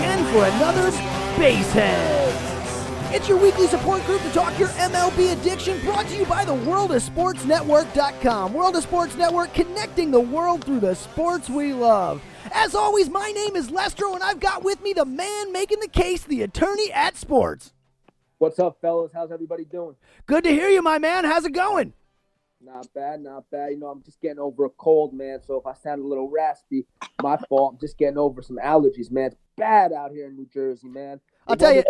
again for another BaseHeads. It's your weekly support group to talk your MLB addiction, brought to you by the WorldOfSportsNetwork.com. World of Sports Network, connecting the world through the sports we love. As always, my name is Lestro, and I've got with me the man making the case, the attorney at sports. What's up, fellas? How's everybody doing? Good to hear you, my man. How's it going? Not bad, not bad. You know, I'm just getting over a cold, man. So if I sound a little raspy, my fault. I'm just getting over some allergies, man. It's bad out here in New Jersey, man. I'll tell you,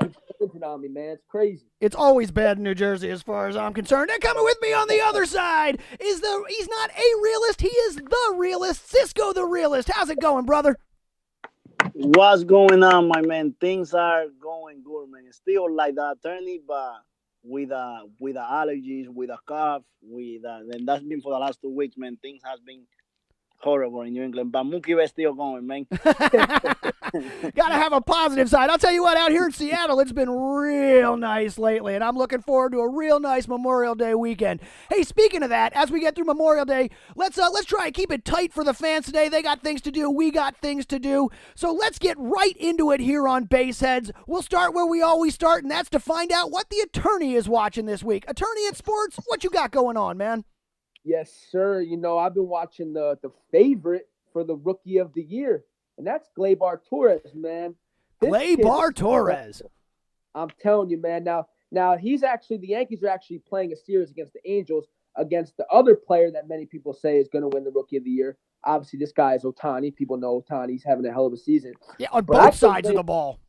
on me, man. It's crazy. It's always bad in New Jersey as far as I'm concerned. And coming with me on the other side he's not a realist, he is the realist, Cisco the Realest. How's it going, brother? What's going on, my man? Things are going good, man. It's still like the attorney, but with the allergies, with a cough, and that's been for the last 2 weeks, man. Things has been horrible in New England, but MOOKIE BETTS still going, man. Gotta have a positive side. I'll tell you what, out here in Seattle, it's been real nice lately, and I'm looking forward to a real nice Memorial Day weekend. Hey, speaking of that, as we get through Memorial Day, let's try and keep it tight for the fans today. They got things to do. We got things to do. So let's get right into it here on BaseHeads. We'll start where we always start, and that's to find out what the attorney is watching this week. Attorney at sports, what you got going on, man? Yes, sir. You know, I've been watching the favorite for the Rookie of the Year, and that's GLEYBER TORRES, man. GLEYBER TORRES. I'm telling you, man. Now he's actually, the Yankees are actually playing a series against the Angels, against the other player that many people say is going to win the Rookie of the Year. Obviously, this guy is Ohtani. People know Ohtani. He's having a hell of a season. Yeah, on both sides of the ball.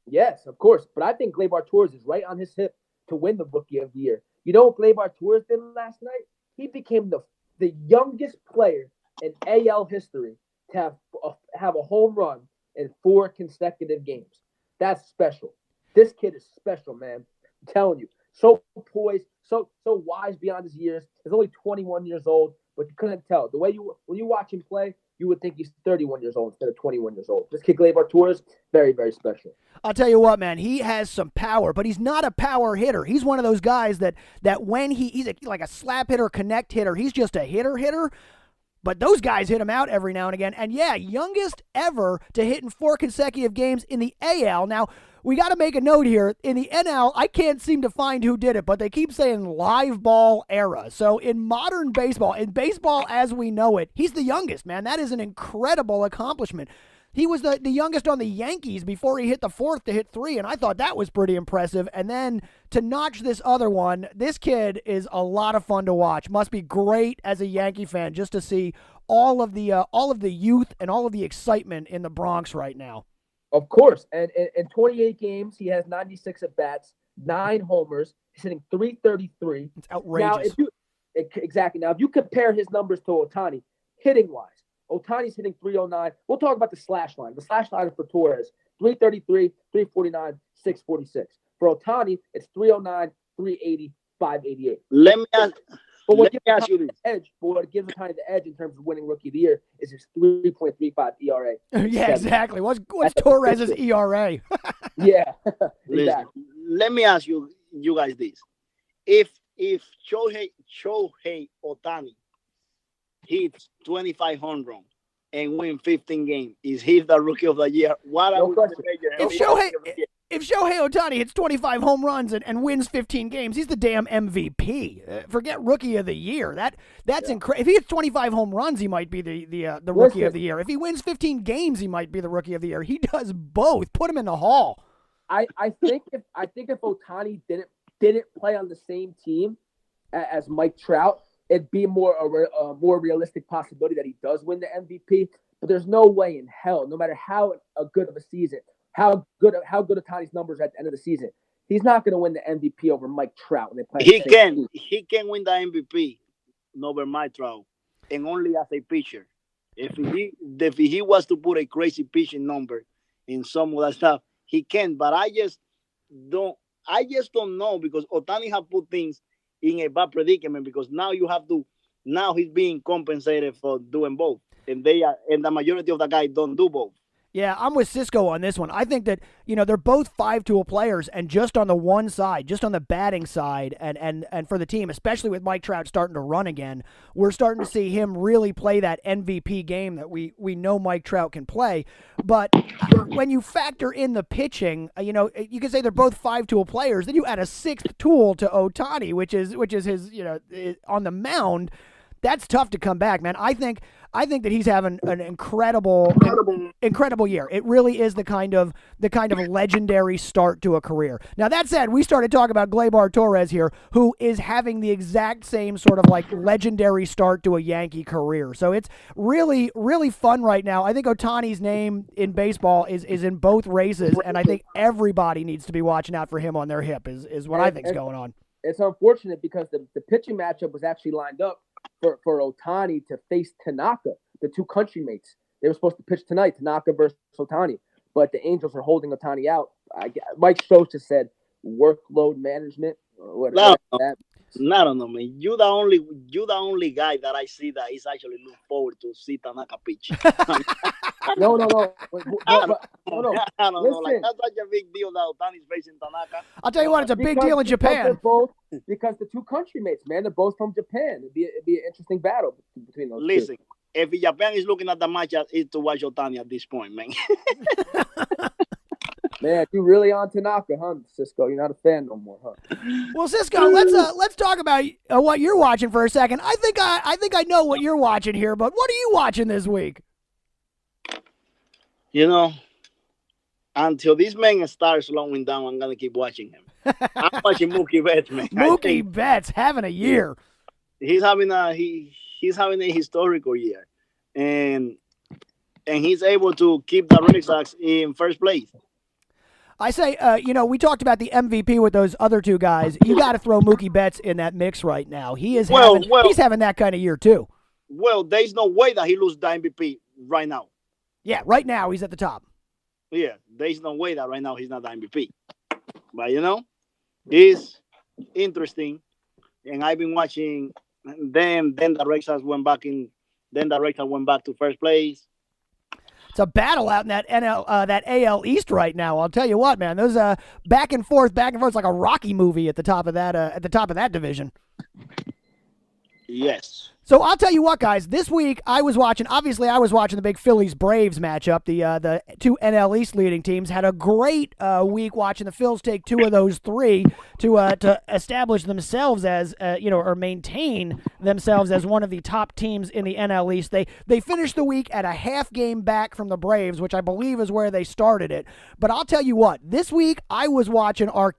Yes, of course. But I think GLEYBER TORRES is right on his hip to win the Rookie of the Year. You know what GLEYBER TORRES did last night? He became the youngest player in AL history to have a home run in 4 consecutive games. That's special. This kid is special, man. I'm telling you. So poised, so wise beyond his years. He's only 21 years old, but you couldn't tell. The way when you watch him play, you would think he's 31 years old instead of 21 years old. This kid, GLEYBER TORRES, very, very special. I'll tell you what, man, he has some power, but he's not a power hitter. He's one of those guys that when he's like a slap hitter, connect hitter, he's just a hitter. But those guys hit him out every now and again. And yeah, youngest ever to hit in 4 consecutive games in the AL. Now, we got to make a note here. In the NL, I can't seem to find who did it, but they keep saying live ball era. So in modern baseball, in baseball as we know it, he's the youngest, man. That is an incredible accomplishment. He was the youngest on the Yankees before he hit the 4th to hit 3, and I thought that was pretty impressive. And then to notch this other one, this kid is a lot of fun to watch. Must be great as a Yankee fan just to see all of the youth and all of the excitement in the Bronx right now. Of course, and in 28 games, he has 96 at-bats, 9 homers. He's hitting .333. It's outrageous. Now, if you compare his numbers to Ohtani, hitting-wise, Ohtani's hitting .309. We'll talk about the slash line. The slash line for Torres, .333, .349, .646. For Ohtani, it's .309, .380, .588. Let me ask you this. What gives Ohtani the edge in terms of winning Rookie of the Year is his 3.35 ERA. Yeah, exactly. What's Torres' ERA? Yeah, exactly. Let me ask you guys this. If Shohei Ohtani hits 25 home runs and win 15 games, is he the Rookie of the Year? If Shohei Ohtani hits 25 home runs and wins 15 games, he's the damn MVP. Forget Rookie of the Year. That's incredible. If he hits 25 home runs, he might be the Rookie of the Year. If he wins 15 games, he might be the Rookie of the Year. He does both. Put him in the Hall. I think if Ohtani didn't play on the same team as Mike Trout, it'd be a more realistic possibility that he does win the MVP. But there's no way in hell, no matter how good of a season, how good Ohtani's numbers at the end of the season, he's not going to win the MVP over Mike Trout when they play. He can win the MVP over Mike Trout, and only as a pitcher. If he was to put a crazy pitching number in some of that stuff, he can. But I just don't know, because Ohtani have put things in a bad predicament, because now he's being compensated for doing both, and the majority of the guys don't do both. Yeah, I'm with Cisco on this one. I think that, they're both 5-tool players, and just on the one side, just on the batting side, and for the team, especially with Mike Trout starting to run again, we're starting to see him really play that MVP game that we know Mike Trout can play. But when you factor in the pitching, you can say they're both 5-tool players. Then you add a 6th tool to Ohtani, which is his, on the mound. That's tough to come back, man. I think that he's having an incredible year. It really is the kind of legendary start to a career. Now, that said, we started talking about GLEYBER TORRES here, who is having the exact same sort of like legendary start to a Yankee career. So it's really, really fun right now. I think Ohtani's name in baseball is in both races, and I think everybody needs to be watching out for him on their hip is what I think is going on. It's unfortunate because the pitching matchup was actually lined up for Ohtani to face Tanaka, the two countrymates. They were supposed to pitch tonight, Tanaka versus Ohtani, but the Angels are holding Ohtani out. Mike Stroh just said workload management or whatever. No, man. You the only guy that I see that is actually look forward to see Tanaka pitch. No. I don't know. Like, that's such a big deal that Ohtani's facing Tanaka. I'll tell you what, it's a big deal in Japan. Because the two countrymates, man, they're both from Japan. It'd be an interesting battle between those two. Listen, if Japan is looking at the match, it's to watch Ohtani at this point, man. Man, you really on Tanaka, huh, Cisco? You're not a fan no more, huh? Well, Cisco, let's talk about what you're watching for a second. I think I know what you're watching here, but what are you watching this week? Until this man starts slowing down, I'm gonna keep watching him. I'm watching Mookie Betts, man. Mookie Betts having a year. He's having a historical year, and he's able to keep the Red Sox in first place. I say, we talked about the MVP with those other two guys. You got to throw Mookie Betts in that mix right now. He's having that kind of year too. Well, there's no way that he loses the MVP right now. Yeah, right now he's at the top. Yeah, there's no way that right now he's not the MVP. But it's interesting, and I've been watching. Then the Red Sox went back to first place. It's a battle out in that AL East right now. I'll tell you what, man. Those back and forth. It's like a Rocky movie at the top of that division. Yes. So I'll tell you what, guys. This week I was watching the big Phillies-Braves matchup. The two NL East leading teams had a great week watching the Phils take two of those three to establish themselves as or maintain themselves as one of the top teams in the NL East. They finished the week at a half game back from the Braves, which I believe is where they started it. But I'll tell you what. This week I was watching our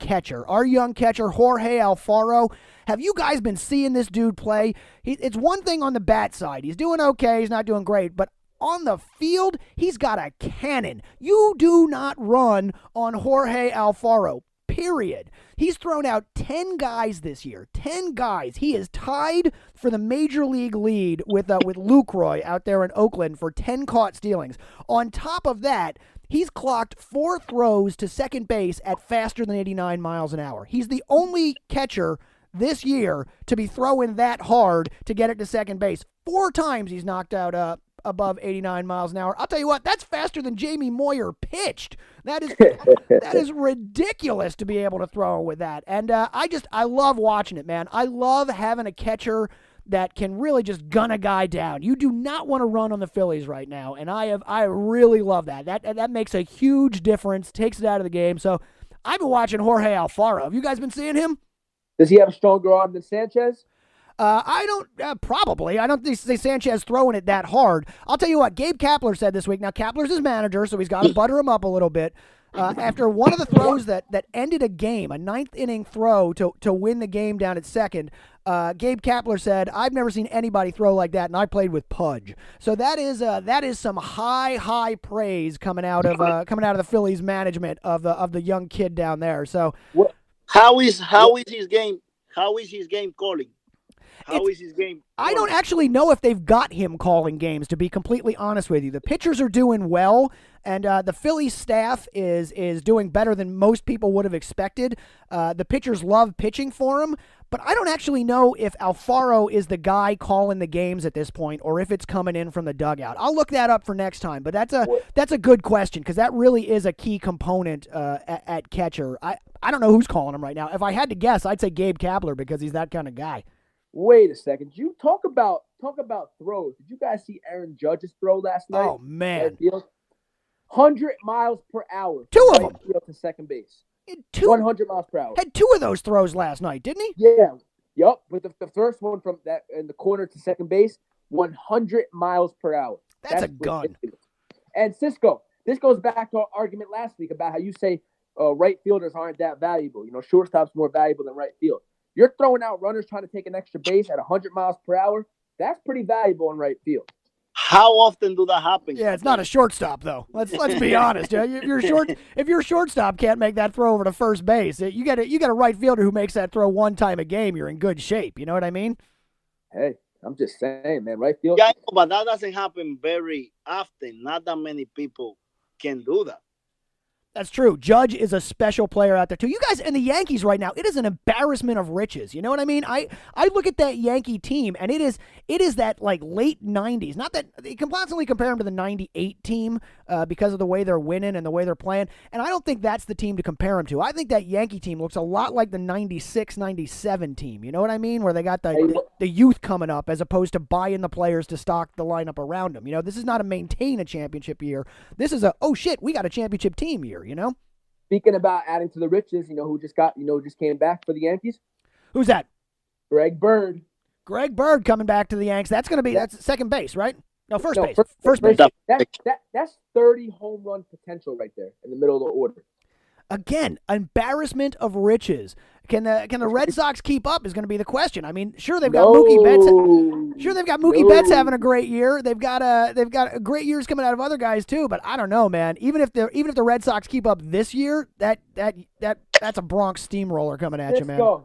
young catcher Jorge Alfaro. Have you guys been seeing this dude play? It's one thing on the bat side. He's doing okay. He's not doing great. But on the field, he's got a cannon. You do not run on Jorge Alfaro, period. He's thrown out 10 guys this year. 10 guys. He is tied for the major league lead with Lucroy out there in Oakland for 10 caught stealings. On top of that, he's clocked 4 throws to second base at faster than 89 miles an hour. He's the only catcher this year to be throwing that hard to get it to second base. 4 times he's knocked out above 89 miles an hour. I'll tell you what, that's faster than Jamie Moyer pitched. That is ridiculous to be able to throw with that. And I love watching it, man. I love having a catcher that can really just gun a guy down. You do not want to run on the Phillies right now, and I really love that. That makes a huge difference, takes it out of the game. So I've been watching Jorge Alfaro. Have you guys been seeing him? Does he have a stronger arm than Sanchez? Probably. I don't think Sanchez throwing it that hard. I'll tell you what, Gabe Kapler said this week. Now, Kapler's his manager, so he's got to butter him up a little bit. After one of the throws that ended a game, a 9th inning throw to win the game down at second, Gabe Kapler said, "I've never seen anybody throw like that, and I played with Pudge." So that is some high praise coming out of the Phillies management of the young kid down there. So. How is his game? How is his game calling? How is his game? I don't actually know if they've got him calling games, to be completely honest with you. The pitchers are doing well, And the Phillies staff is doing better than most people would have expected. The pitchers love pitching for him, but I don't actually know if Alfaro is the guy calling the games at this point or if it's coming in from the dugout. I'll look that up for next time, but that's a good question because that really is a key component at catcher. I don't know who's calling him right now. If I had to guess, I'd say Gabe Kapler because he's that kind of guy. Wait a second. You talk about throws. Did you guys see Aaron Judge's throw last night? Oh, man. 100 miles per hour. Two of them. Field to second base. 100 miles per hour. Had two of those throws last night, didn't he? Yeah. Yup. But the first one from that in the corner to second base, 100 miles per hour. That's a gun. Ridiculous. And Cisco, this goes back to our argument last week about how you say right fielders aren't that valuable. Shortstop's more valuable than right field. You're throwing out runners trying to take an extra base at 100 miles per hour. That's pretty valuable in right field. How often do that happen? Yeah, it's not a shortstop though. Let's be honest. If your shortstop can't make that throw over to first base, you get a right fielder who makes that throw one time a game. You're in good shape. You know what I mean? Hey, I'm just saying, man. Right field. Yeah, but that doesn't happen very often. Not that many people can do that. That's true. Judge is a special player out there, too. You guys and the Yankees right now, it is an embarrassment of riches. You know what I mean? I look at that Yankee team, and it is that, like, late 90s. Not that – you can constantly compare them to the 98 team because of the way they're winning and the way they're playing, and I don't think that's the team to compare them to. I think that Yankee team looks a lot like the 96, 97 team. You know what I mean? Where they got the youth coming up as opposed to buying the players to stock the lineup around them. This is not a maintain a championship year. This is oh, shit, we got a championship team year. Speaking about adding to the riches, who just came back for the Yankees? Who's that? Greg Bird. Greg Bird coming back to the Yanks. That's going to be that's second base, right? No, first base. First base. That's 30 home run potential right there in the middle of the order. Again, embarrassment of riches. Can the Red Sox keep up is going to be the question. I mean, sure they've got Mookie Betts. Sure they've got Mookie Betts having a great year. They've got great years coming out of other guys too. But I don't know, man. Even if the Red Sox keep up this year, that's a Bronx steamroller coming at you, man.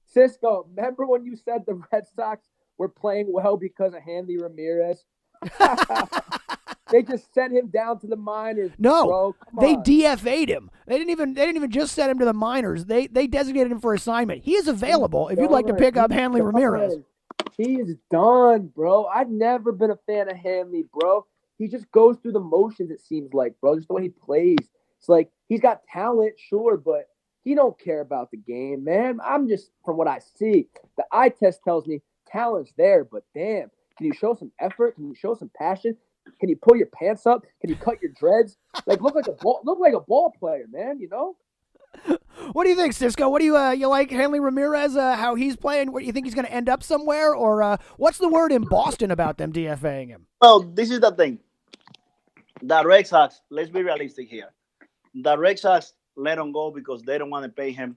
Cisco, remember when you said the Red Sox were playing well because of Hanley Ramirez? They just sent him down to the minors. No, bro. they DFA'd him. They didn't even just send him to the minors. They designated him for assignment. He is available if you'd like to pick up Hanley Ramirez. He's done, bro. I've never been a fan of Hanley, bro. He just goes through the motions, it seems like, bro. Just the way he plays. It's like he's got talent, sure, but he don't care about the game, man. I'm just, from what I see, the eye test tells me talent's there, but damn, can you show some effort? Can you show some passion? Can you pull your pants up? Can you cut your dreads? Look like a ball player, man, What do you think, Cisco? What do you like Hanley Ramirez, how he's playing? What do you think he's going to end up somewhere? Or what's the word in Boston about them DFAing him? Well, this is the thing. The Red Sox, let's be realistic here. The Red Sox let him go because they don't want to pay him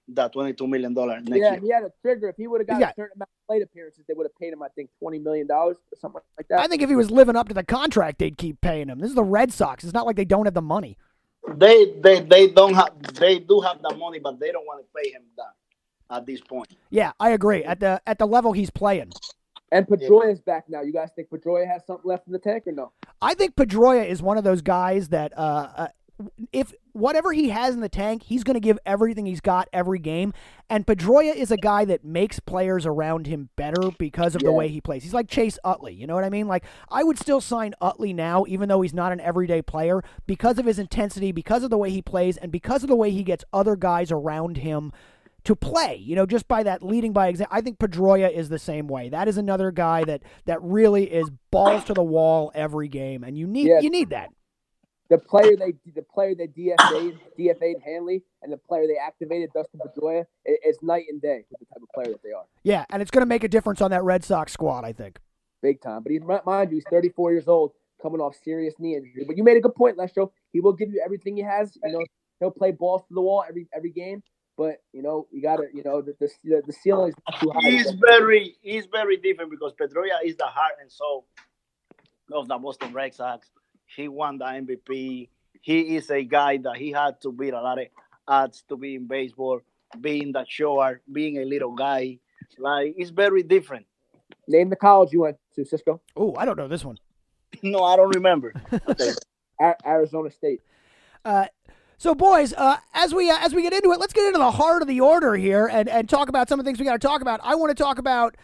that $22 million next year. Yeah, he had a trigger. If he would have got a certain amount of plate appearances, they would have paid him, I think, $20 million or something like that. I think if he was living up to the contract, they'd keep paying him. This is the Red Sox. It's not like they don't have the money. They do have the money, but they don't want to pay him that at this point. Yeah, I agree. At the level he's playing. And Pedroia is back now. You guys think Pedroia has something left in the tank or no? I think Pedroia is one of those guys that if whatever he has in the tank, he's going to give everything he's got every game. And Pedroia is a guy that makes players around him better because of the way he plays. He's like Chase Utley. You know what I mean? Like, I would still sign Utley now, even though he's not an everyday player, because of his intensity, because of the way he plays, and because of the way he gets other guys around him to play, just by that leading by example. I think Pedroia is the same way. That is another guy that really is balls to the wall every game, and you need that. The player they DFA'd Hanley and the player they activated, Dustin Pedroia, it's night and day with the type of player that they are. Yeah, and it's going to make a difference on that Red Sox squad, I think. Big time. But mind you, he's 34 years old, coming off serious knee injury. But you made a good point, Lestro. He will give you everything he has. He'll play balls to the wall every game. But you got to, the ceiling is not too high. He's very different because Pedroia is the heart and soul of the Boston Red Sox. He won the MVP. He is a guy that he had to beat a lot of odds to be in baseball, being that short, being a little guy. Like, it's very different. Name the college you went to, Cisco. Oh, I don't know this one. No, I don't remember. Okay. Arizona State. So, boys, as we get into it, let's get into the heart of the order here and talk about some of the things we got to talk about. I want to talk about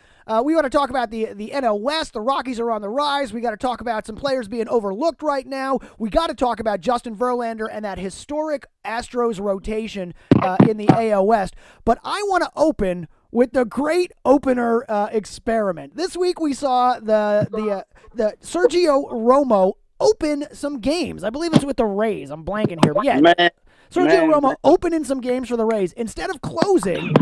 we want to talk about the NL West. The Rockies are on the rise. We got to talk about some players being overlooked right now. We got to talk about Justin Verlander and that historic Astros rotation in the AL West. But I want to open with the great opener experiment. This week we saw the Sergio Romo open some games. I believe it's with the Rays. I'm blanking here, but yeah, Sergio Romo opening some games for the Rays instead of closing.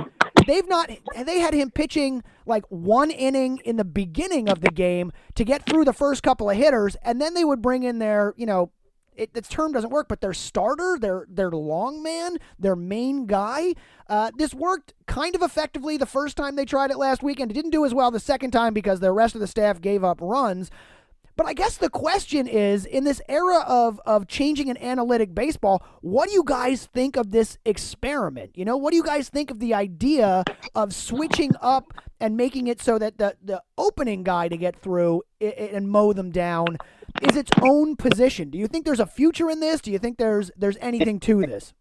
They had him pitching like one inning in the beginning of the game to get through the first couple of hitters, and then they would bring in their, the term doesn't work, but their starter, their long man, their main guy. This worked kind of effectively the first time they tried it last weekend. It didn't do as well the second time because the rest of the staff gave up runs. But I guess the question is, in this era of changing an analytic baseball, what do you guys think of this experiment? What do you guys think of the idea of switching up and making it so that the opening guy to get through and mow them down is its own position? Do you think there's a future in this? Do you think there's anything to this?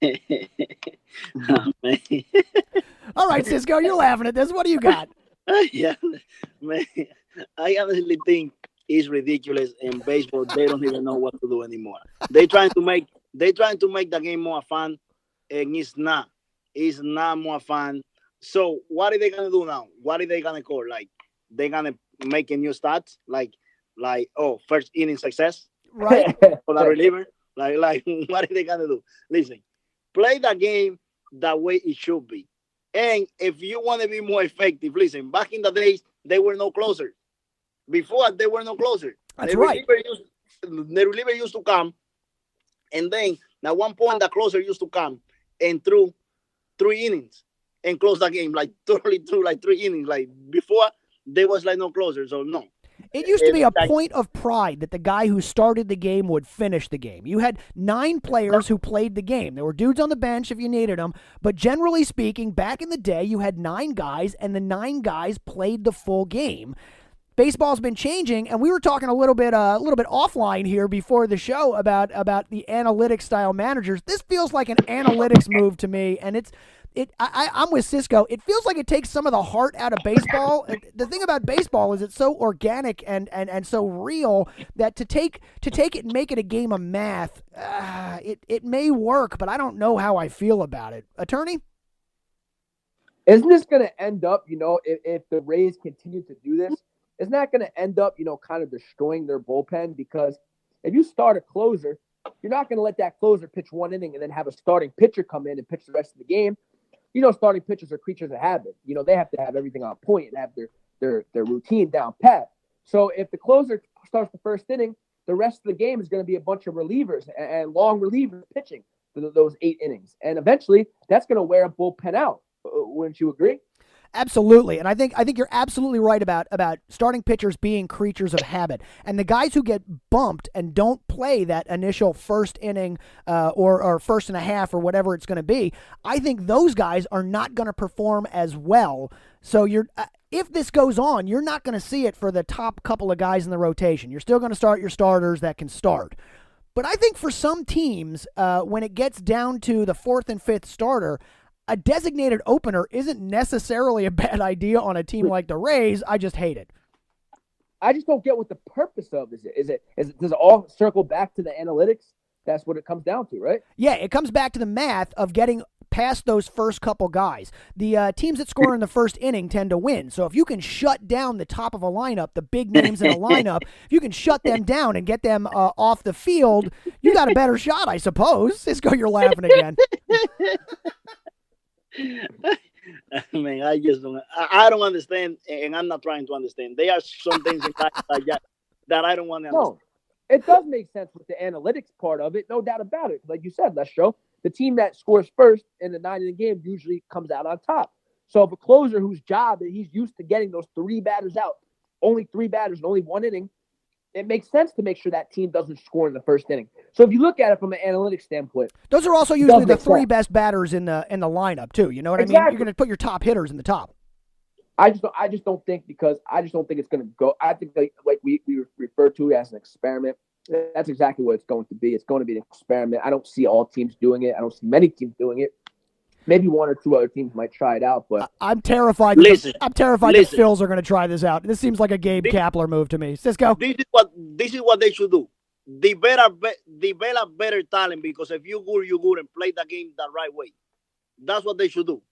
Oh, man. All right, Cisco, you're laughing at this. What do you got? Yeah, man. I honestly think it's ridiculous in baseball. They don't even know what to do anymore. They're trying to make the game more fun, and it's not. It's not more fun. So what are they gonna do now? What are they gonna call? Like they're gonna make a new stats? Like first inning success, right? For the reliever. Like what are they gonna do? Listen, play the game the way it should be. And if you want to be more effective, listen, back in the days, there were no closers. Before, there were no closers. That's right. The reliever used to come, and then at one point, the closer used to come and threw 3 innings and close the game, like totally through like 3 innings. Like before, there was like no closer, so no. It used to be a point of pride that the guy who started the game would finish the game. You had 9 players who played the game. There were dudes on the bench if you needed them, but generally speaking, back in the day, you had 9 guys, and the 9 guys played the full game. Baseball's been changing, and we were talking a little bit offline here before the show about the analytics style managers. This feels like an analytics move to me, and I'm with Cisco. It feels like it takes some of the heart out of baseball. The thing about baseball is it's so organic and so real that to take it and make it a game of math, it may work, but I don't know how I feel about it. Attorney? Isn't this going to end up, if the Rays continue to do this, isn't that going to end up, kind of destroying their bullpen? Because if you start a closer, you're not going to let that closer pitch 1 inning and then have a starting pitcher come in and pitch the rest of the game. Starting pitchers are creatures of habit. They have to have everything on point and have their routine down pat. So if the closer starts the first inning, the rest of the game is going to be a bunch of relievers and long relievers pitching for those 8 innings. And eventually, that's going to wear a bullpen out. Wouldn't you agree? Absolutely, and I think you're absolutely right about starting pitchers being creatures of habit, and the guys who get bumped and don't play that initial first inning or first and a half or whatever it's going to be, I think those guys are not going to perform as well. So if this goes on, you're not going to see it for the top couple of guys in the rotation. You're still going to start your starters that can start. But I think for some teams, when it gets down to the 4th and 5th starter, a designated opener isn't necessarily a bad idea on a team like the Rays. I just hate it. I just don't get what the purpose of is. Does it all circle back to the analytics? That's what it comes down to, right? Yeah, it comes back to the math of getting past those first couple guys. The teams that score in the first inning tend to win. So if you can shut down the top of a lineup, the big names in a lineup, if you can shut them down and get them off the field, you got a better shot, I suppose. Cisco, you're laughing again. I mean, I don't understand, and I'm not trying to understand. There are some things in life that I don't want to understand. No, it does make sense with the analytics part of it, no doubt about it. Like you said, Lestro, the team that scores first in the 9-inning game usually comes out on top. So if a closer whose job that he's used to getting those 3 batters out, only 3 batters and only 1 inning, it makes sense to make sure that team doesn't score in the first inning. So if you look at it from an analytics standpoint, those are also usually the 3 best batters in the lineup too. You know what I mean? You're going to put your top hitters in the top. I just don't think it's going to go. I think like we refer to it as an experiment. That's exactly what it's going to be. It's going to be an experiment. I don't see all teams doing it. I don't see many teams doing it. Maybe one or two other teams might try it out, but I'm terrified. I'm terrified the Phils are going to try this out. This seems like a Gabe Kapler move to me. Cisco, this is what they should do. Develop better talent, because if you're good and play the game the right way. That's what they should do.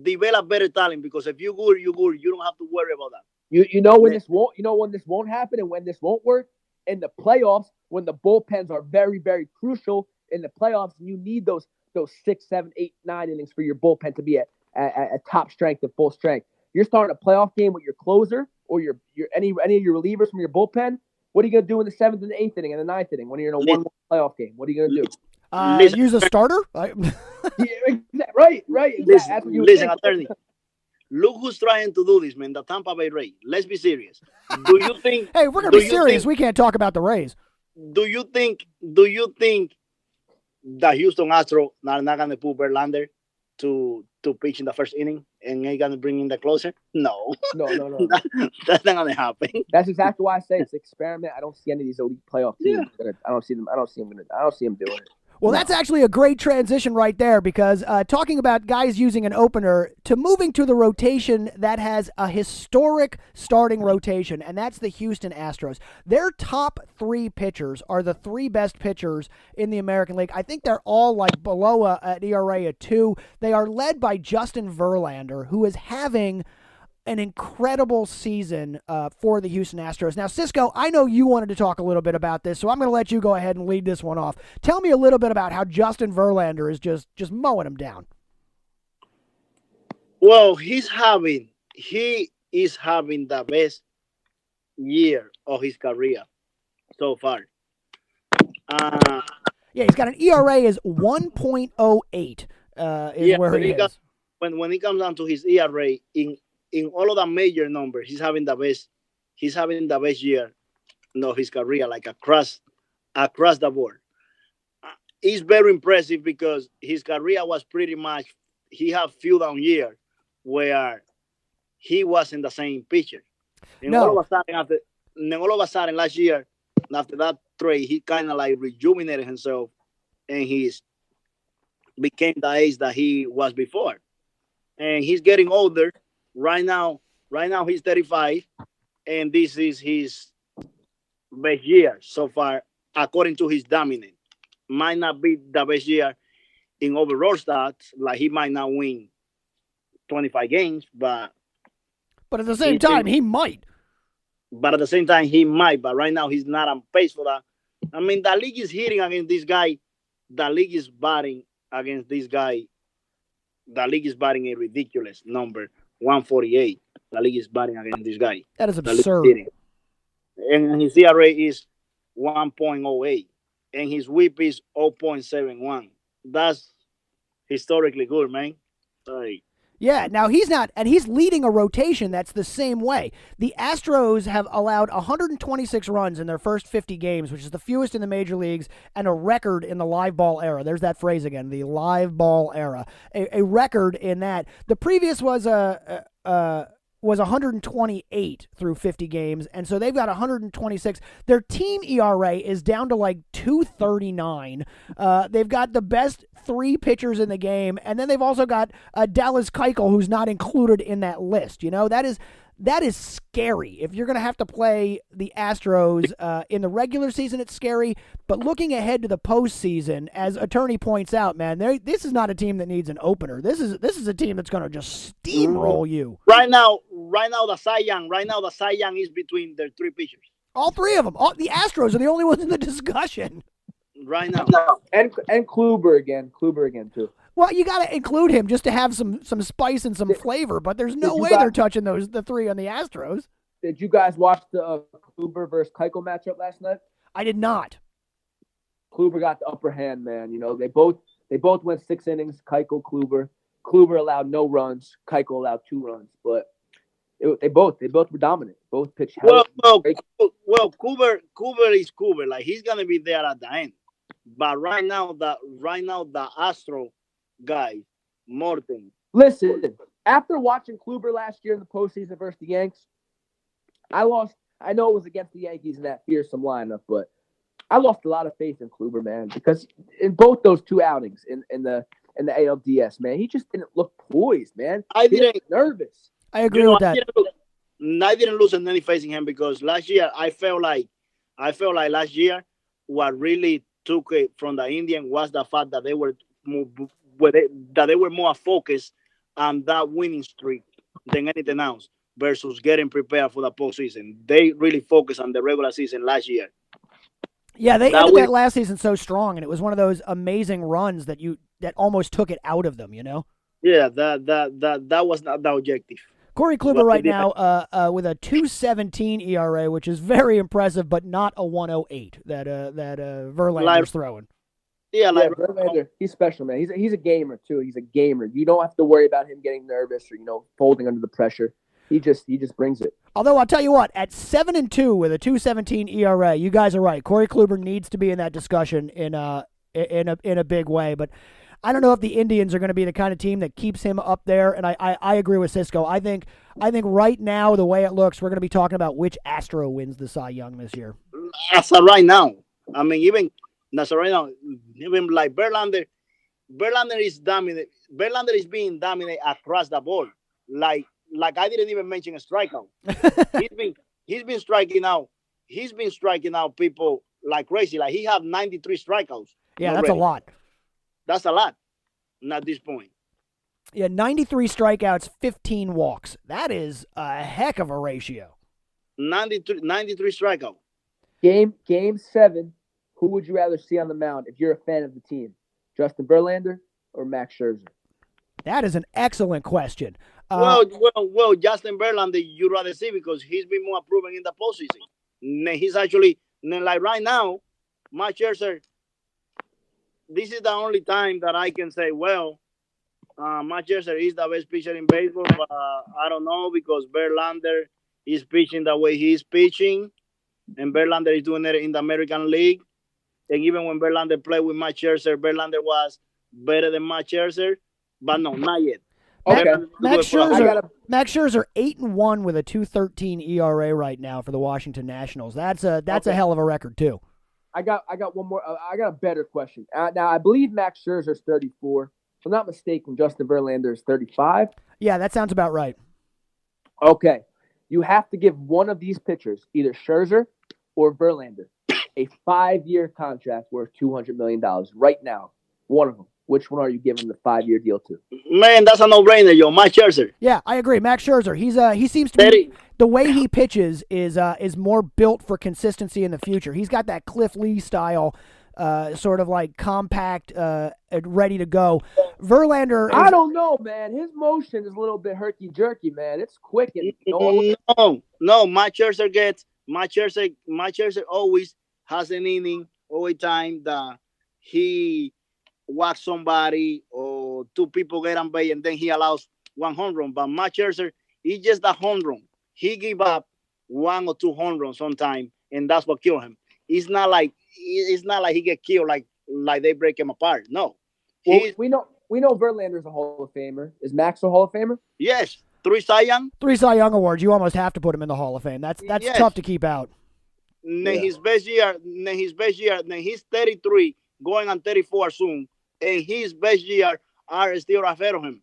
Develop better talent, because if you're good, you don't have to worry about that. You know when this won't happen and when this won't work in the playoffs, when the bullpens are very, very crucial in the playoffs, you need those 6, 7, 8, 9 innings for your bullpen to be at top strength and full strength. You're starting a playoff game with your closer or your any of your relievers from your bullpen. What are you going to do in the 7th and the 8th inning and the 9th inning when you're in a 1-1 playoff game? What are you going to do? Use a starter? Yeah, right. Listen, attorney. Look who's trying to do this, man. The Tampa Bay Rays. Let's be serious. Do you think? Hey, we're going to be serious. We can't talk about the Rays. Do you think the Houston Astros are not going to put Verlander to pitch in the first inning and they're going to bring in the closer? No. That's not going to happen. That's exactly why I say it's an experiment. I don't see any of these elite playoff teams. Yeah. I don't see them doing it. Well, that's actually a great transition right there, because talking about guys using an opener to moving to the rotation that has a historic starting rotation, and that's the Houston Astros. Their top 3 pitchers are the 3 best pitchers in the American League. I think they're all like below an ERA of 2. They are led by Justin Verlander, who is having an incredible season for the Houston Astros. Now, Cisco, I know you wanted to talk a little bit about this, so I'm going to let you go ahead and lead this one off. Tell me a little bit about how Justin Verlander is just mowing him down. Well, he is having the best year of his career so far. Yeah, he's got an ERA is 1.08 where he is. When it comes down to his ERA in all of the major numbers, he's having the best year of his career, like across the board. It's very impressive because his career was pretty much, he had few down years where he wasn't the same pitcher. And all of a sudden last year, after that trade, he kind of like rejuvenated himself and he's became the ace that he was before. And he's getting older. Right now he's 35, and this is his best year so far, according to his dominance. Might not be the best year in overall stats, like he might not win 25 games, but at the same time, he might. But at the same time, he might. But right now, he's not on pace for that. I mean, the league is hitting against this guy. The league is batting against this guy. The league is batting a ridiculous number. 148. The league is batting against this guy. That is absurd. And his ERA is 1.08. And his whip is 0.71. That's historically good, man. Yeah, now he's not, and he's leading a rotation that's the same way. The Astros have allowed 126 runs in their first 50 games, which is the fewest in the major leagues, and a record in the live ball era. There's that phrase again, the live ball era. A record in that. The previous was 128 through 50 games, and so they've got 126. Their team ERA is down to like 239. They've got the best 3 pitchers in the game, and then they've also got Dallas Keuchel, who's not included in that list. You know, that is scary. If you're going to have to play the Astros in the regular season, it's scary. But looking ahead to the postseason, as Attorney points out, man, this is not a team that needs an opener. This is a team that's going to just steamroll you. Right now, the Cy Young is between their 3 pitchers. All 3 of them. The Astros are the only ones in the discussion right now. And Kluber again too. Well, you got to include him just to have some spice and some flavor, but there's no way they're touching the 3 on the Astros. Did you guys watch the Kluber versus Keuchel matchup last night? I did not. Kluber got the upper hand, man. You know, they both went 6 innings. Keuchel, Kluber. Kluber allowed no runs. Keuchel allowed 2 runs, but they both were dominant. Both pitched. Kluber is Kluber. Like, he's gonna be there at the end. But right now the Astro guy, Morton. Listen, after watching Kluber last year in the postseason versus the Yanks, I know it was against the Yankees in that fearsome lineup, but I lost a lot of faith in Kluber, man, because in both those 2 outings in the ALDS, man, he just didn't look poised, man. I He didn't. looked nervous. I agree with that. I didn't lose any facing him because last year I felt like last year what really took it from the Indian was the fact that they were more focused on that winning streak than anything else versus getting prepared for the postseason. They really focused on the regular season last year. Yeah, they ended that last season so strong, and it was one of those amazing runs that almost took it out of them, you know? Yeah, that was not the objective. Corey Kluber right now with a 2.17 ERA, which is very impressive, but not a 1.08 that Verlander's throwing. Yeah, Verlander, he's special, man. He's a gamer too. He's a gamer. You don't have to worry about him getting nervous or folding under the pressure. He just brings it. Although I'll tell you what, at 7-2 with a 2.17 ERA, you guys are right. Corey Kluber needs to be in that discussion in a big way, but I don't know if the Indians are going to be the kind of team that keeps him up there, and I agree with Cisco. I think right now, the way it looks, we're going to be talking about which Astro wins the Cy Young this year. As of right now, I mean, even like Verlander is dominant. Verlander is being dominated across the board. Like I didn't even mention a strikeout. he's been striking out. He's been striking out people like crazy. Like he have 93 strikeouts. Yeah, that's a lot. That's a lot at this point. Yeah, 93 strikeouts, 15 walks. That is a heck of a ratio. 93 strikeouts. Game 7, who would you rather see on the mound if you're a fan of the team? Justin Verlander or Max Scherzer? That is an excellent question. Well, Justin Verlander, you'd rather see because he's been more proven in the postseason. He's actually, like right now, Max Scherzer, this is the only time that I can say, Max Scherzer is the best pitcher in baseball, but I don't know because Verlander is pitching the way he's pitching, and Verlander is doing it in the American League. And even when Verlander played with Max Scherzer, Verlander was better than Max Scherzer, but no, not yet. Okay. Max Scherzer 8-1 with a 2.13 ERA right now for the Washington Nationals. That's a hell of a record too. I got one more. I got a better question. Now, I believe Max Scherzer is 34. If I'm not mistaken, Justin Verlander is 35. Yeah, that sounds about right. Okay. You have to give one of these pitchers, either Scherzer or Verlander, a 5-year contract worth $200 million right now. One of them. Which one are you giving the 5-year deal to? Man, that's a no-brainer, yo. Max Scherzer. Yeah, I agree. Max Scherzer. He seems to be, the way he pitches is more built for consistency in the future. He's got that Cliff Lee style, sort of like compact, ready to go. Verlander. Oh, I don't know, man. His motion is a little bit herky-jerky, man. It's quick and no. Max Scherzer always has an inning every time that he walk somebody or 2 people get on base and then he allows 1 home run. But Max Scherzer, he's just a home run. He give up 1 or 2 home runs sometimes, and that's what killed him. It's not like he get killed like they break him apart. No. Well, we know Verlander's a Hall of Famer. Is Max a Hall of Famer? Yes. 3 Cy Young. 3 Cy Young awards. You almost have to put him in the Hall of Fame. That's yes. Tough to keep out. His best year. He's 33, going on 34 soon. And his best year are still ahead of him.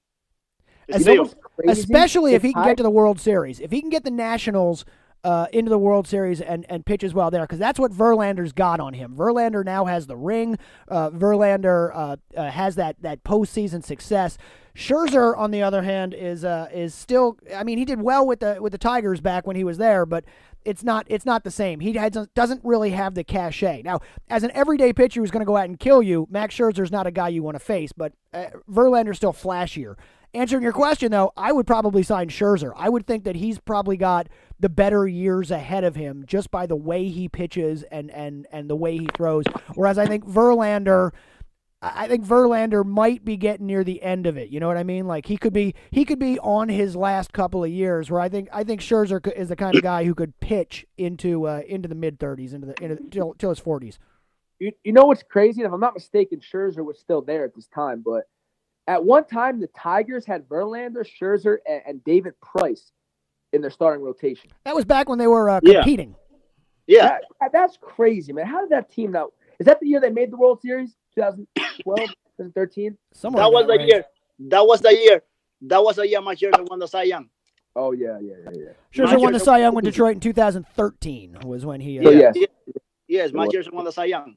Especially if he can get to the World Series. If he can get the Nationals into the World Series and pitch as well there, because that's what Verlander's got on him. Verlander now has the ring. Verlander has that postseason success. Scherzer, on the other hand, is still. I mean, he did well with the Tigers back when he was there, but it's not the same. He doesn't really have the cachet. Now, as an everyday pitcher who's going to go out and kill you, Max Scherzer's not a guy you want to face, but Verlander's still flashier. Answering your question, though, I would probably sign Scherzer. I would think that he's probably got the better years ahead of him just by the way he pitches and the way he throws. Whereas I think Verlander might be getting near the end of it. You know what I mean? Like he could be on his last couple of years. Where I think Scherzer is the kind of guy who could pitch into the mid-30s, till his 40s. You know what's crazy? If I'm not mistaken, Scherzer was still there at this time, but at one time, the Tigers had Verlander, Scherzer, and David Price in their starting rotation. That was back when they were competing. Yeah. That's crazy, man. How did that team now? Is that the year they made the World Series? 2012, 2013? Somewhere That in was the range. year. That was the year. That was the year Mike Scherzer won the Cy Young. Oh, yeah. Scherzer won the Cy Young with Detroit in 2013 was when he. So, yes. Yes, Mike Scherzer won the Cy Young.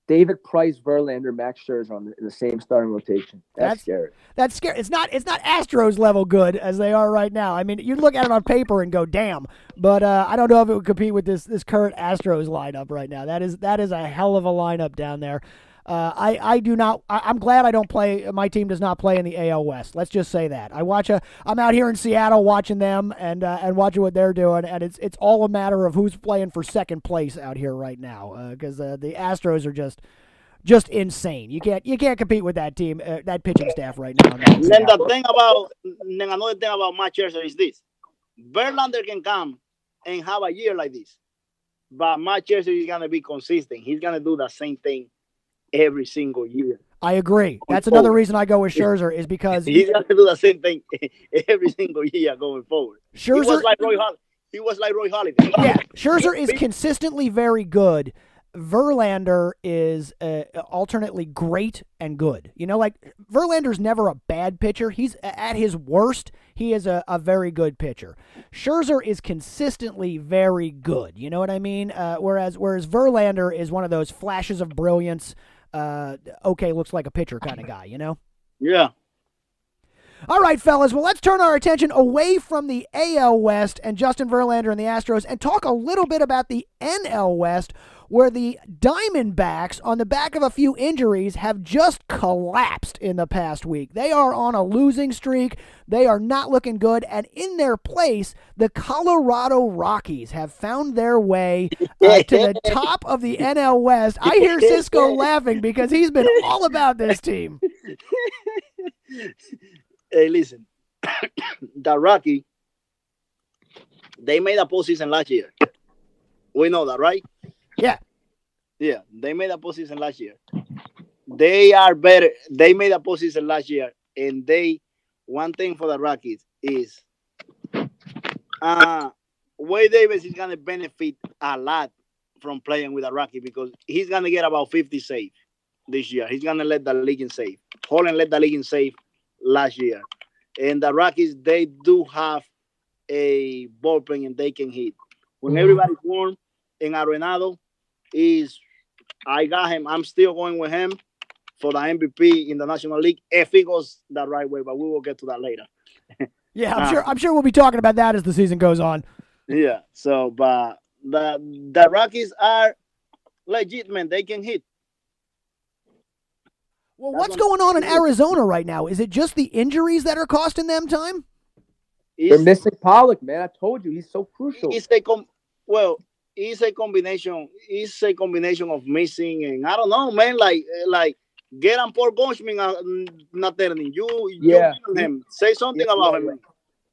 David Price, Verlander, Max Scherzer in the same starting rotation. That's scary. That's scary. It's not Astros level good as they are right now. I mean, you look at it on paper and go, damn. But I don't know if it would compete with this current Astros lineup right now. That is a hell of a lineup down there. I do not. I'm glad I don't play. My team does not play in the AL West. Let's just say that. I'm out here in Seattle watching them and watching what they're doing, and it's all a matter of who's playing for second place out here right now because the Astros are just insane. You can't compete with that team, that pitching staff right now. Then another thing about Mike Scherzer is this: Verlander can come and have a year like this, but Mike Scherzer is gonna be consistent. He's gonna do the same thing every single year. I agree. That's another reason I go with Scherzer is because he's going to do the same thing every single year going forward. Scherzer, he was like Roy Halladay. Yeah, Scherzer is consistently very good. Verlander is alternately great and good. You know, like Verlander's never a bad pitcher. He's at his worst. He is a very good pitcher. Scherzer is consistently very good. You know what I mean? Whereas Verlander is one of those flashes of brilliance. Okay, looks like a pitcher kind of guy. You know? Yeah. All right, fellas. Well, let's turn our attention away from the AL West and Justin Verlander and the Astros and talk a little bit about the NL West, where the Diamondbacks, on the back of a few injuries, have just collapsed in the past week. They are on a losing streak. They are not looking good. And in their place, the Colorado Rockies have found their way to the top of the NL West. I hear Cisco laughing because he's been all about this team. Hey, listen. The Rockies, they made a postseason last year. We know that, right? Yeah. Yeah, they made a postseason last year. They are better. They made a postseason last year, and one thing for the Rockies is Wade Davis is going to benefit a lot from playing with the Rockies because he's going to get about 50 saves this year. He's going to let the league in save. Holland led the league in save last year. And the Rockies, they do have a bullpen and they can hit. When everybody's warm, and Arenado I got him. I'm still going with him for the MVP in the National League if he goes the right way, but we will get to that later. Yeah, I'm sure we'll be talking about that as the season goes on. Yeah. So, but the Rockies are legit, man. They can hit. Well, what's going on in Arizona right now? Is it just the injuries that are costing them time? They're missing Pollock, man. I told you he's so crucial. It's a combination. It's a combination of missing and I don't know, man. Like get on Paul Goldschmidt not telling you him. Say something about him.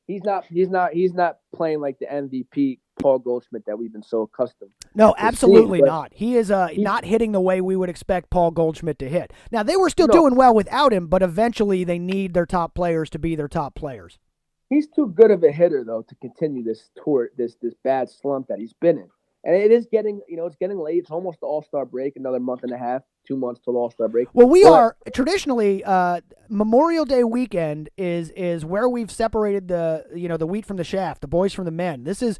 He's not playing like the MVP Paul Goldschmidt that we've been so accustomed. No, absolutely not. He is not hitting the way we would expect Paul Goldschmidt to hit. Now they were still doing well without him, but eventually they need their top players to be their top players. He's too good of a hitter though to continue this bad slump that he's been in. And it is getting late. It's almost the All-Star break, another month and a half, 2 months till All-Star break. Well, we are traditionally Memorial Day weekend is where we've separated the wheat from the chaff, the boys from the men. This is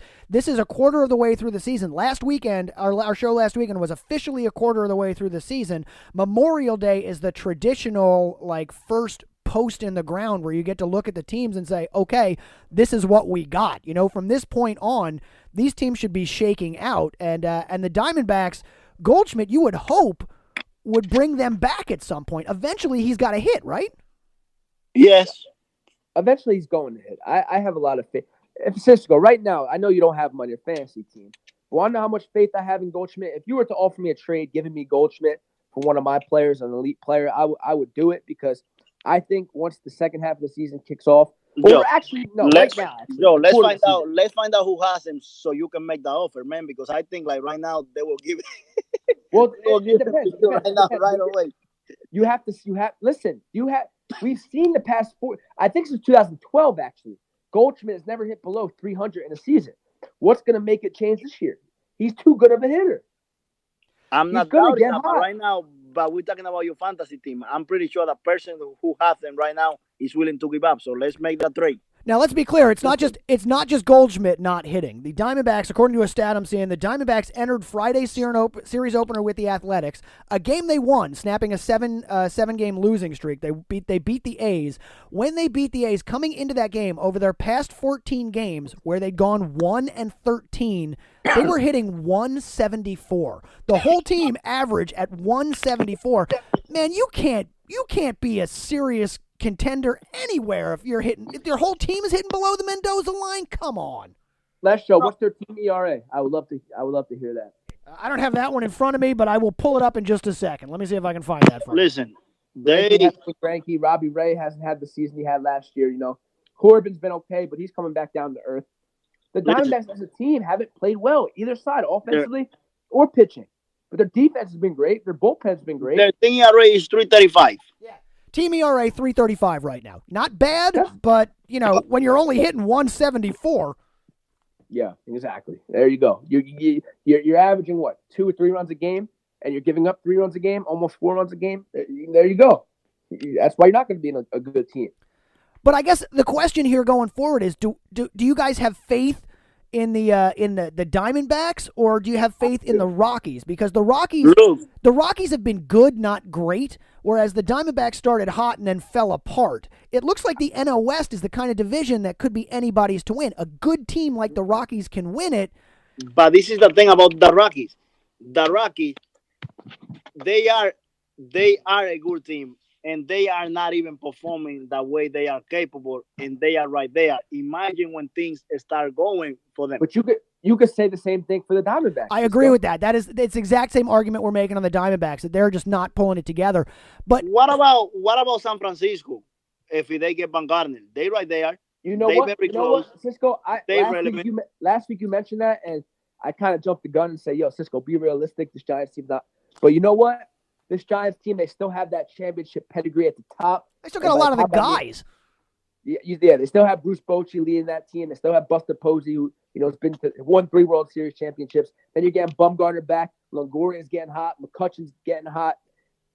a quarter of the way through the season. Last weekend, our show last weekend was officially a quarter of the way through the season. Memorial Day is the traditional first post in the ground where you get to look at the teams and say, okay, this is what we got. From this point on, these teams should be shaking out. And the Diamondbacks, Goldschmidt, you would hope, would bring them back at some point. Eventually, he's got to hit, right? Yes. Eventually, he's going to hit. I have a lot of faith. Cisco, right now, I know you don't have him on your fantasy team. But want to know how much faith I have in Goldschmidt? If you were to offer me a trade, giving me Goldschmidt for one of my players, an elite player, I would do it because I think once the second half of the season kicks off, let's find out. Let's find out who has him, so you can make the offer, man. Because I think right now they will give it. Well, it depends. Right away. We've seen the past I think since 2012 actually. Goldschmidt has never hit below 300 in a season. What's going to make it change this year? He's too good of a hitter. I'm not gonna doubting get that, but hot. right now, but we're talking about your fantasy team. I'm pretty sure the person who has them right now is willing to give up. So let's make that trade. Now let's be clear. It's not just Goldschmidt not hitting. The Diamondbacks, according to a stat I'm seeing, the Diamondbacks entered Friday's series opener with the Athletics, a game they won, snapping a seven game losing streak. They beat the A's. When they beat the A's, coming into that game over their past 14 games, where they'd gone 1-13, they were hitting 174. The whole team average at 174. Man, you can't be a serious contender anywhere if your whole team is hitting below the Mendoza line. Come on. Lestro, what's their team ERA? I would love to hear that. I don't have that one in front of me, but I will pull it up in just a second. Let me see if I can find that for you. Listen, they Frankie, Robbie Ray hasn't had the season he had last year. You know, Corbin's been okay, but he's coming back down to earth. The Diamondbacks as a team haven't played well either side, offensively or pitching. But their defense has been great. Their bullpen's been great. Their team ERA is 3.35. Yeah. Team ERA 3.35 right now. Not bad, but when you're only hitting 174. Yeah, exactly. There you go. You're averaging what, 2 or 3 runs a game, and you're giving up 3 runs a game, almost 4 runs a game. There you go. That's why you're not going to be in a good team. But I guess the question here going forward is: Do you guys have faith in the Diamondbacks, or do you have faith in the Rockies? Because the Rockies have been good, not great, whereas the Diamondbacks started hot and then fell apart. It looks like the NL West is the kind of division that could be anybody's to win. A good team like the Rockies can win it. But this is the thing about the Rockies. The Rockies, they are a good team, and they are not even performing the way they are capable, and they are right there. Imagine when things start going for them. But you could say the same thing for the Diamondbacks. I agree with that. It's the exact same argument we're making on the Diamondbacks, that they're just not pulling it together. But what about San Francisco? If they get Baumgartner, they right there. You know what, Cisco? Last week you mentioned that, and I kind of jumped the gun and say, "Yo, Cisco, be realistic. This Giants team's not." But you know what? This Giants team, they still have that championship pedigree at the top. They still got a lot of the guys. Yeah, they still have Bruce Bochy leading that team. They still have Buster Posey, who has won 3 World Series championships. Then you're getting Bumgarner back. Longoria's getting hot. McCutcheon's getting hot.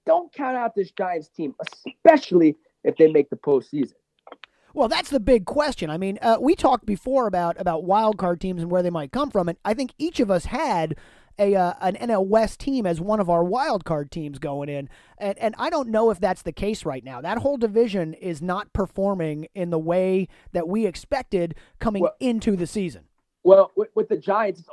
Don't count out this Giants team, especially if they make the postseason. Well, that's the big question. I mean, we talked before about wild card teams and where they might come from, and I think each of us had an NL West team as one of our wild card teams going in, and I don't know if that's the case right now. That whole division is not performing in the way that we expected coming into the season. Well, with the Giants, it's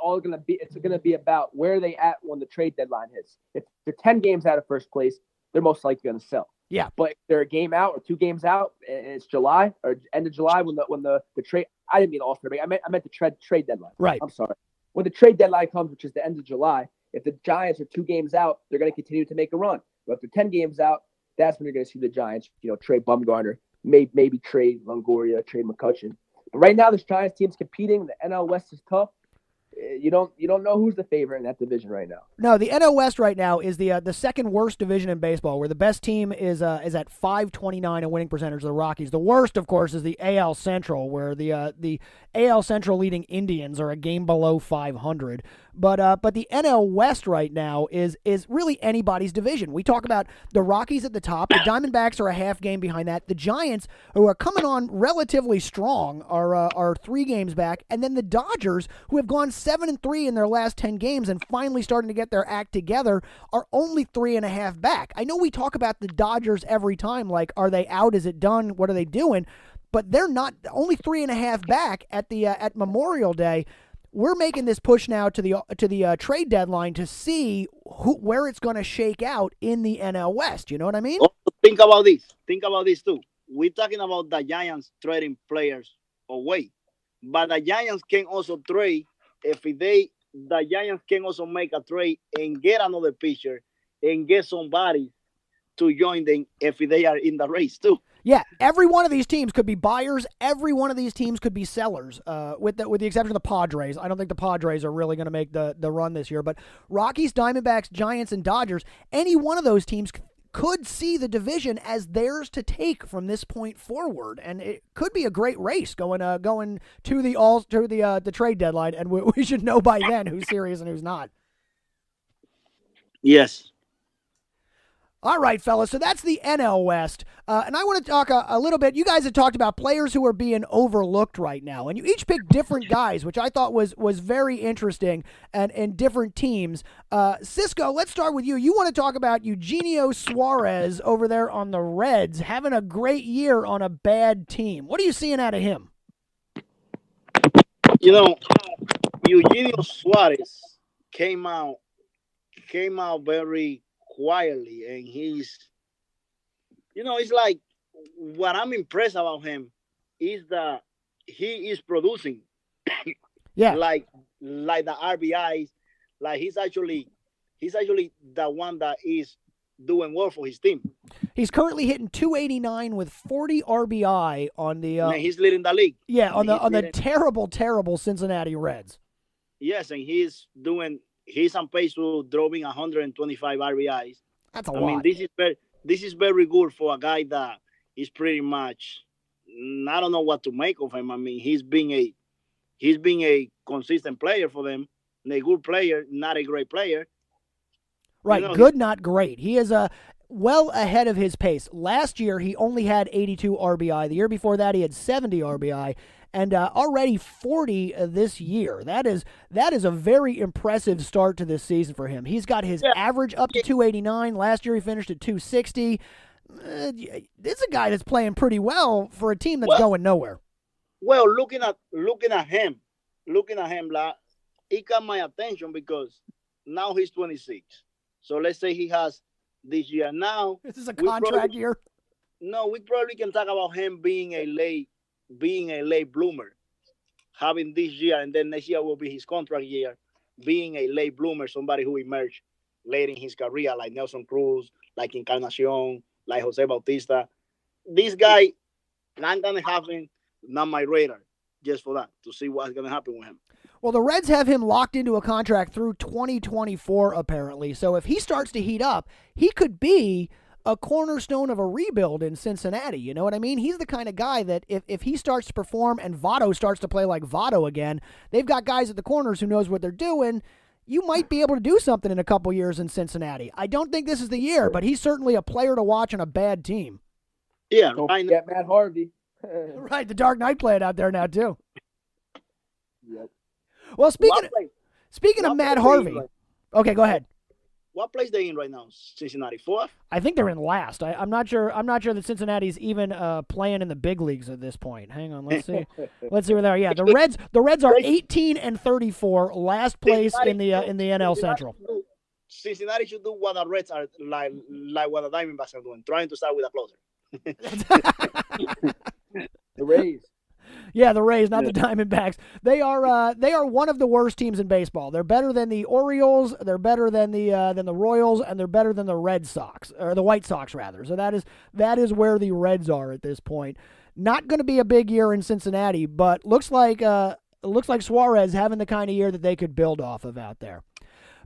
going to be about where they at when the trade deadline hits. If they're 10 games out of first place, they're most likely going to sell. Yeah, but if they're a game out or 2 games out, and it's July or end of July when the trade. I didn't mean All-Star break. I meant the trade deadline. Right. I'm sorry. When the trade deadline comes, which is the end of July, if the Giants are 2 games out, they're going to continue to make a run. But if they're 10 games out, that's when you're going to see the Giants, trade Bumgarner, maybe trade Longoria, trade McCutcheon. But right now, this Giants team's competing. The NL West is tough. You don't know who's the favorite in that division right now. No, the NL West right now is the second worst division in baseball, where the best team is at .529 in winning percentage, the Rockies. The worst, of course, is the AL Central, where the AL Central leading Indians are a game below 500. But the NL West right now is really anybody's division. We talk about the Rockies at the top. The Diamondbacks are a half game behind that. The Giants, who are coming on relatively strong, are 3 games back, and then the Dodgers, who have gone 7-3 in their last 10 games and finally starting to get their act together, are only 3.5 back. I know we talk about the Dodgers every time, like, are they out? Is it done? What are they doing? But they're not, only 3.5 back at Memorial Day. We're making this push now to the trade deadline to see where it's going to shake out in the NL West. You know what I mean? Think about this. Think about this too. We're talking about the Giants trading players away, but the Giants can also trade the Giants can also make a trade and get another pitcher and get somebody to join them if they are in the race too. Yeah, every one of these teams could be buyers. Every one of these teams could be sellers, with the exception of the Padres. I don't think the Padres are really going to make the run this year. But Rockies, Diamondbacks, Giants, and Dodgers, any one of those teams could see the division as theirs to take from this point forward, and it could be a great race going to the trade deadline, and we should know by then who's serious and who's not. Yes. All right, fellas, so that's the NL West. And I want to talk a little bit. You guys have talked about players who are being overlooked right now, and you each picked different guys, which I thought was very interesting, and different teams. Cisco, let's start with you. You want to talk about Eugenio Suarez over there on the Reds, having a great year on a bad team. What are you seeing out of him? Eugenio Suarez came out very quietly, and he's, it's like what I'm impressed about him is that he is producing. Yeah, like the RBIs, like he's actually the one that is doing well for his team. He's currently hitting .289 with 40 RBI on the. And he's leading the league. Yeah, on the terrible Cincinnati Reds. Yes, and he's on pace to dropping 125 RBIs. That's a lot. I mean, this is very good for a guy that is pretty much. I don't know what to make of him. I mean, he's been a consistent player for them, and a good player, not a great player. Right, good, not great. He is well ahead of his pace. Last year, he only had 82 RBI. The year before that, he had 70 RBI. And already 40 this year. That is a very impressive start to this season for him. He's got his average up to 289. Last year he finished at 260. This is a guy that's playing pretty well for a team that's going nowhere. Well, looking at him, like, it got my attention because now he's 26. So let's say he has this year. Now this is a contract year. No, we probably can talk about him being a late bloomer, having this year, and then next year will be his contract year, being a late bloomer, somebody who emerged late in his career, like Nelson Cruz, like Encarnacion, like Jose Bautista. This guy, I'm going to have him on my radar just for that, to see what's going to happen with him. Well, the Reds have him locked into a contract through 2024, apparently. So if he starts to heat up, he could be a cornerstone of a rebuild in Cincinnati. You know what I mean? He's the kind of guy that if he starts to perform and Votto starts to play like Votto again, they've got guys at the corners who knows what they're doing. You might be able to do something in a couple years in Cincinnati. I don't think this is the year, but he's certainly a player to watch on a bad team. Yeah, don't forget Matt Harvey. Right, the Dark Knight playing out there now too. Yep. Well, speaking of Matt Harvey, okay, go ahead. What place they in right now? Cincinnati, 4th? I think they're in last. I'm not sure that Cincinnati's even playing in the big leagues at this point. Hang on, let's see. Let's see where they are. Yeah, the Reds are 18-34, last place in the NL Central. Cincinnati should do what the Reds are like what the Diamondbacks are doing, trying to start with a closer. The Rays. Yeah, the Rays, not the Diamondbacks. They are one of the worst teams in baseball. They're better than the Orioles, they're better than the Royals, and they're better than the Red Sox, or the White Sox rather. So that is where the Reds are at this point. Not going to be a big year in Cincinnati, but looks like Suarez having the kind of year that they could build off of out there.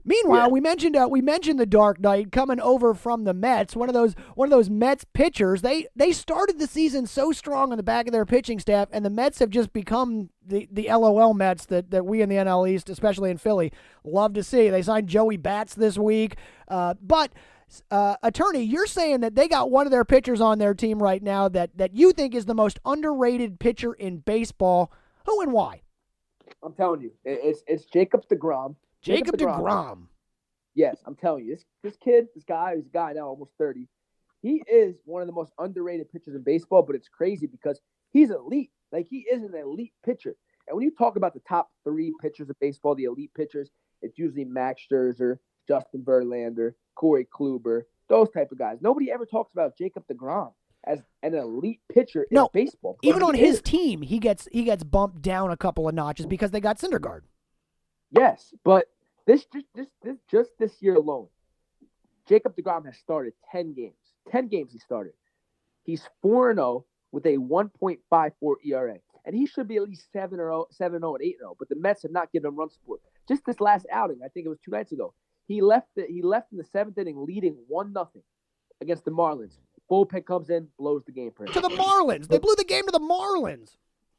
Meanwhile, we mentioned the Dark Knight coming over from the Mets. One of those Mets pitchers. They started the season so strong on the back of their pitching staff, and the Mets have just become the LOL Mets that we in the NL East, especially in Philly, love to see. They signed Joey Bats this week, but attorney, you're saying that they got one of their pitchers on their team right now that you think is the most underrated pitcher in baseball. Who and why? I'm telling you, it's Jacob deGROM. Jacob deGROM. Yes, I'm telling you, this kid, he's a guy now, almost 30. He is one of the most underrated pitchers in baseball, but it's crazy because he's elite. Like, he is an elite pitcher. And when you talk about the top 3 pitchers of baseball, the elite pitchers, it's usually Max Scherzer, Justin Verlander, Corey Kluber, those type of guys. Nobody ever talks about Jacob deGROM as an elite pitcher in baseball. Even on his team, he gets bumped down a couple of notches because they got Syndergaard. Yes, but this year alone, Jacob deGROM has started 10 games. 10 games he started. He's 4-0 with a 1.54 ERA. And he should be at least 7-0 and 8-0. But the Mets have not given him run support. Just this last outing, I think it was 2 nights ago, he left in the 7th inning leading 1-0. against the Marlins. Bullpen comes in, blows the game for him. To the Marlins. They blew the game to the Marlins.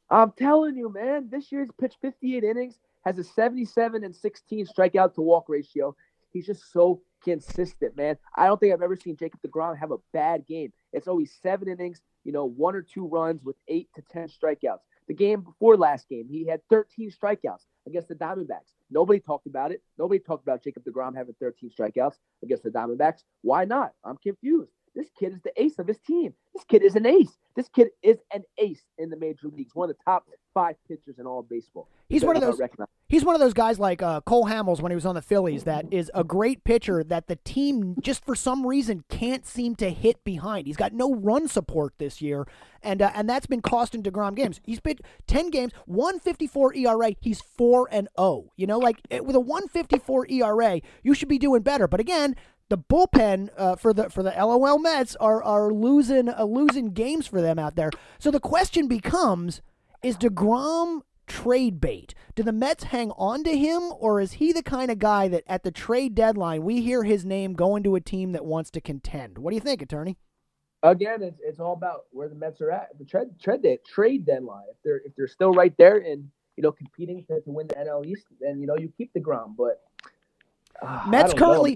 I'm telling you, man, this year's pitched 58 innings, has a 77 and 16 strikeout to walk ratio. He's just so consistent, man. I don't think I've ever seen Jacob deGROM have a bad game. It's always 7 innings, 1 or 2 runs with 8 to 10 strikeouts. The game before last game, he had 13 strikeouts against the Diamondbacks. Nobody talked about it. Nobody talked about Jacob deGROM having 13 strikeouts against the Diamondbacks. Why not? I'm confused. This kid is the ace of his team. This kid is an ace. This kid is an ace in the major leagues. One of the top 5 pitchers in all of baseball. He's one of those guys like Cole Hamels when he was on the Phillies that is a great pitcher that the team just for some reason can't seem to hit behind. He's got no run support this year, and that's been costing deGROM games. He's pitched 10 games, 1.54 ERA. He's 4-0. With a 1.54 ERA, you should be doing better. But again, the bullpen for the LOL Mets are losing games for them out there. So the question becomes: is deGROM trade bait? Do the Mets hang on to him, or is he the kind of guy that at the trade deadline we hear his name going to a team that wants to contend? What do you think, attorney? Again, it's all about where the Mets are at. The trade deadline. If they're still right there and competing to win the NL East, then you keep deGROM. But Mets currently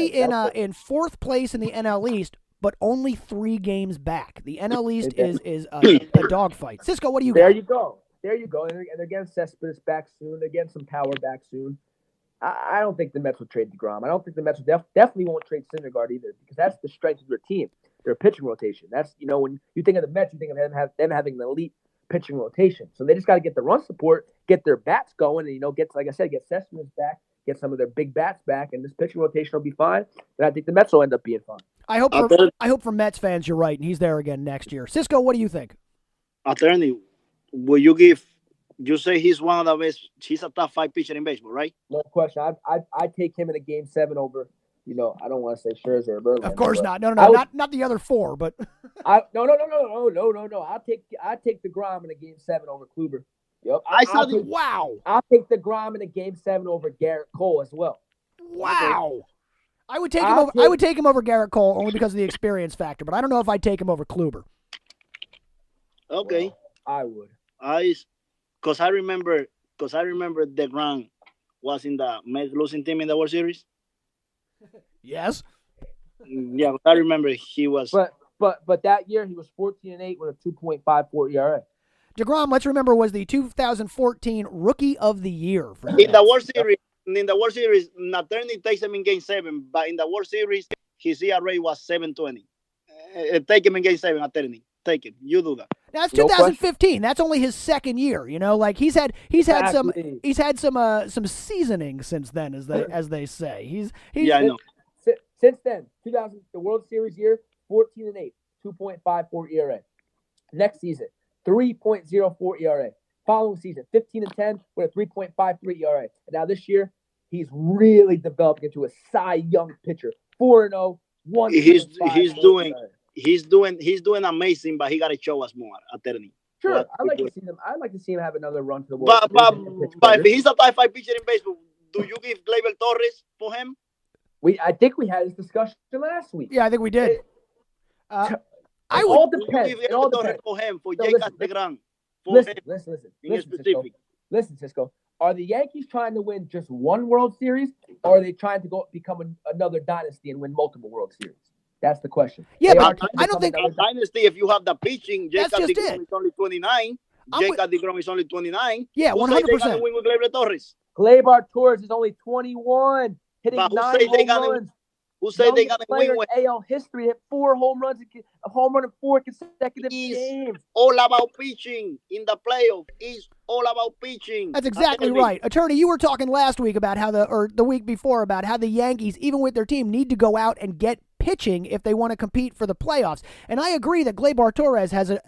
in 4th place in the NL East, but only 3 games back. The NL East is a dogfight. Cisco, what do you got? There you go. And they're getting Cespedes back soon. They're getting some power back soon. I don't think the Mets will trade deGROM. I don't think the Mets definitely won't trade Syndergaard either, because that's the strength of their team. Their pitching rotation. That's when you think of the Mets, you think of them having an elite pitching rotation. So they just got to get the run support, get their bats going, and get Cespedes back, get some of their big bats back, and this pitching rotation will be fine. And I think the Mets will end up being fine. I hope for Mets fans you're right, and he's there again next year. Cisco, what do you think? Attorney, will you give? You say he's one of the best. He's a top 5 pitcher in baseball, right? No question. I take him in a Game 7 over. I don't want to say Scherzer or Verlander. Of course not. No, not the other 4, but No. I'll take deGROM in a Game 7 over Kluber. Yep. Wow. I'll take deGROM in a Game 7 over Garrett Cole as well. Wow. I would take him over Garrett Cole only because of the experience factor, but I don't know if I'd take him over Kluber. Okay. Well, I would. Because I remember deGROM was in the Mets losing team in the World Series. Yes. Yeah, I remember he was. But that year he was 14-8 with a 2.54 ERA. deGROM, let's remember, was the 2014 Rookie of the Year for in the World Series. In the World Series, Natterni takes him in Game 7, but in the World Series, his ERA was 7.20. Take him in Game 7, Natterni. Take him. You do that. Now it's 2015. That's only his 2nd year. He's had some seasoning since then, as they say. I know. Since then, the World Series year, 14-8, 2.54 ERA. Next season, 3.04 ERA. Following season, 15-10 with a 3.53 ERA. And now this year, he's really developing into a Cy Young pitcher. 4-0, 1. He's doing amazing, but he got to show us more, attorney. Sure, I'd like to see him have another run to the World Series. But if he's a top 5 pitcher in baseball, do you give GLEYBER TORRES for him? I think we had this discussion last week. Yeah, I think we did. It all depends. It all depends for him, for Jacob deGROM. Listen, Cisco. Are the Yankees trying to win just one World Series, or are they trying to become another dynasty and win multiple World Series? That's the question. Yeah, but I don't think dynasty. If you have the pitching, Jacob deGROM is only 29. Jacob deGROM is only 29. Yeah, 100%. Win with GLEYBER TORRES. GLEYBER TORRES is only 21, hitting 9 home runs. Who said they gonna win with AL history? Hit 4 home runs, a home run in 4 consecutive games. All about pitching in the playoff. It's all about pitching. That's exactly right. Attorney, you were talking last week about the week before about how the Yankees, even with their team, need to go out and get pitching if they want to compete for the playoffs. And I agree that GLEYBER TORRES has an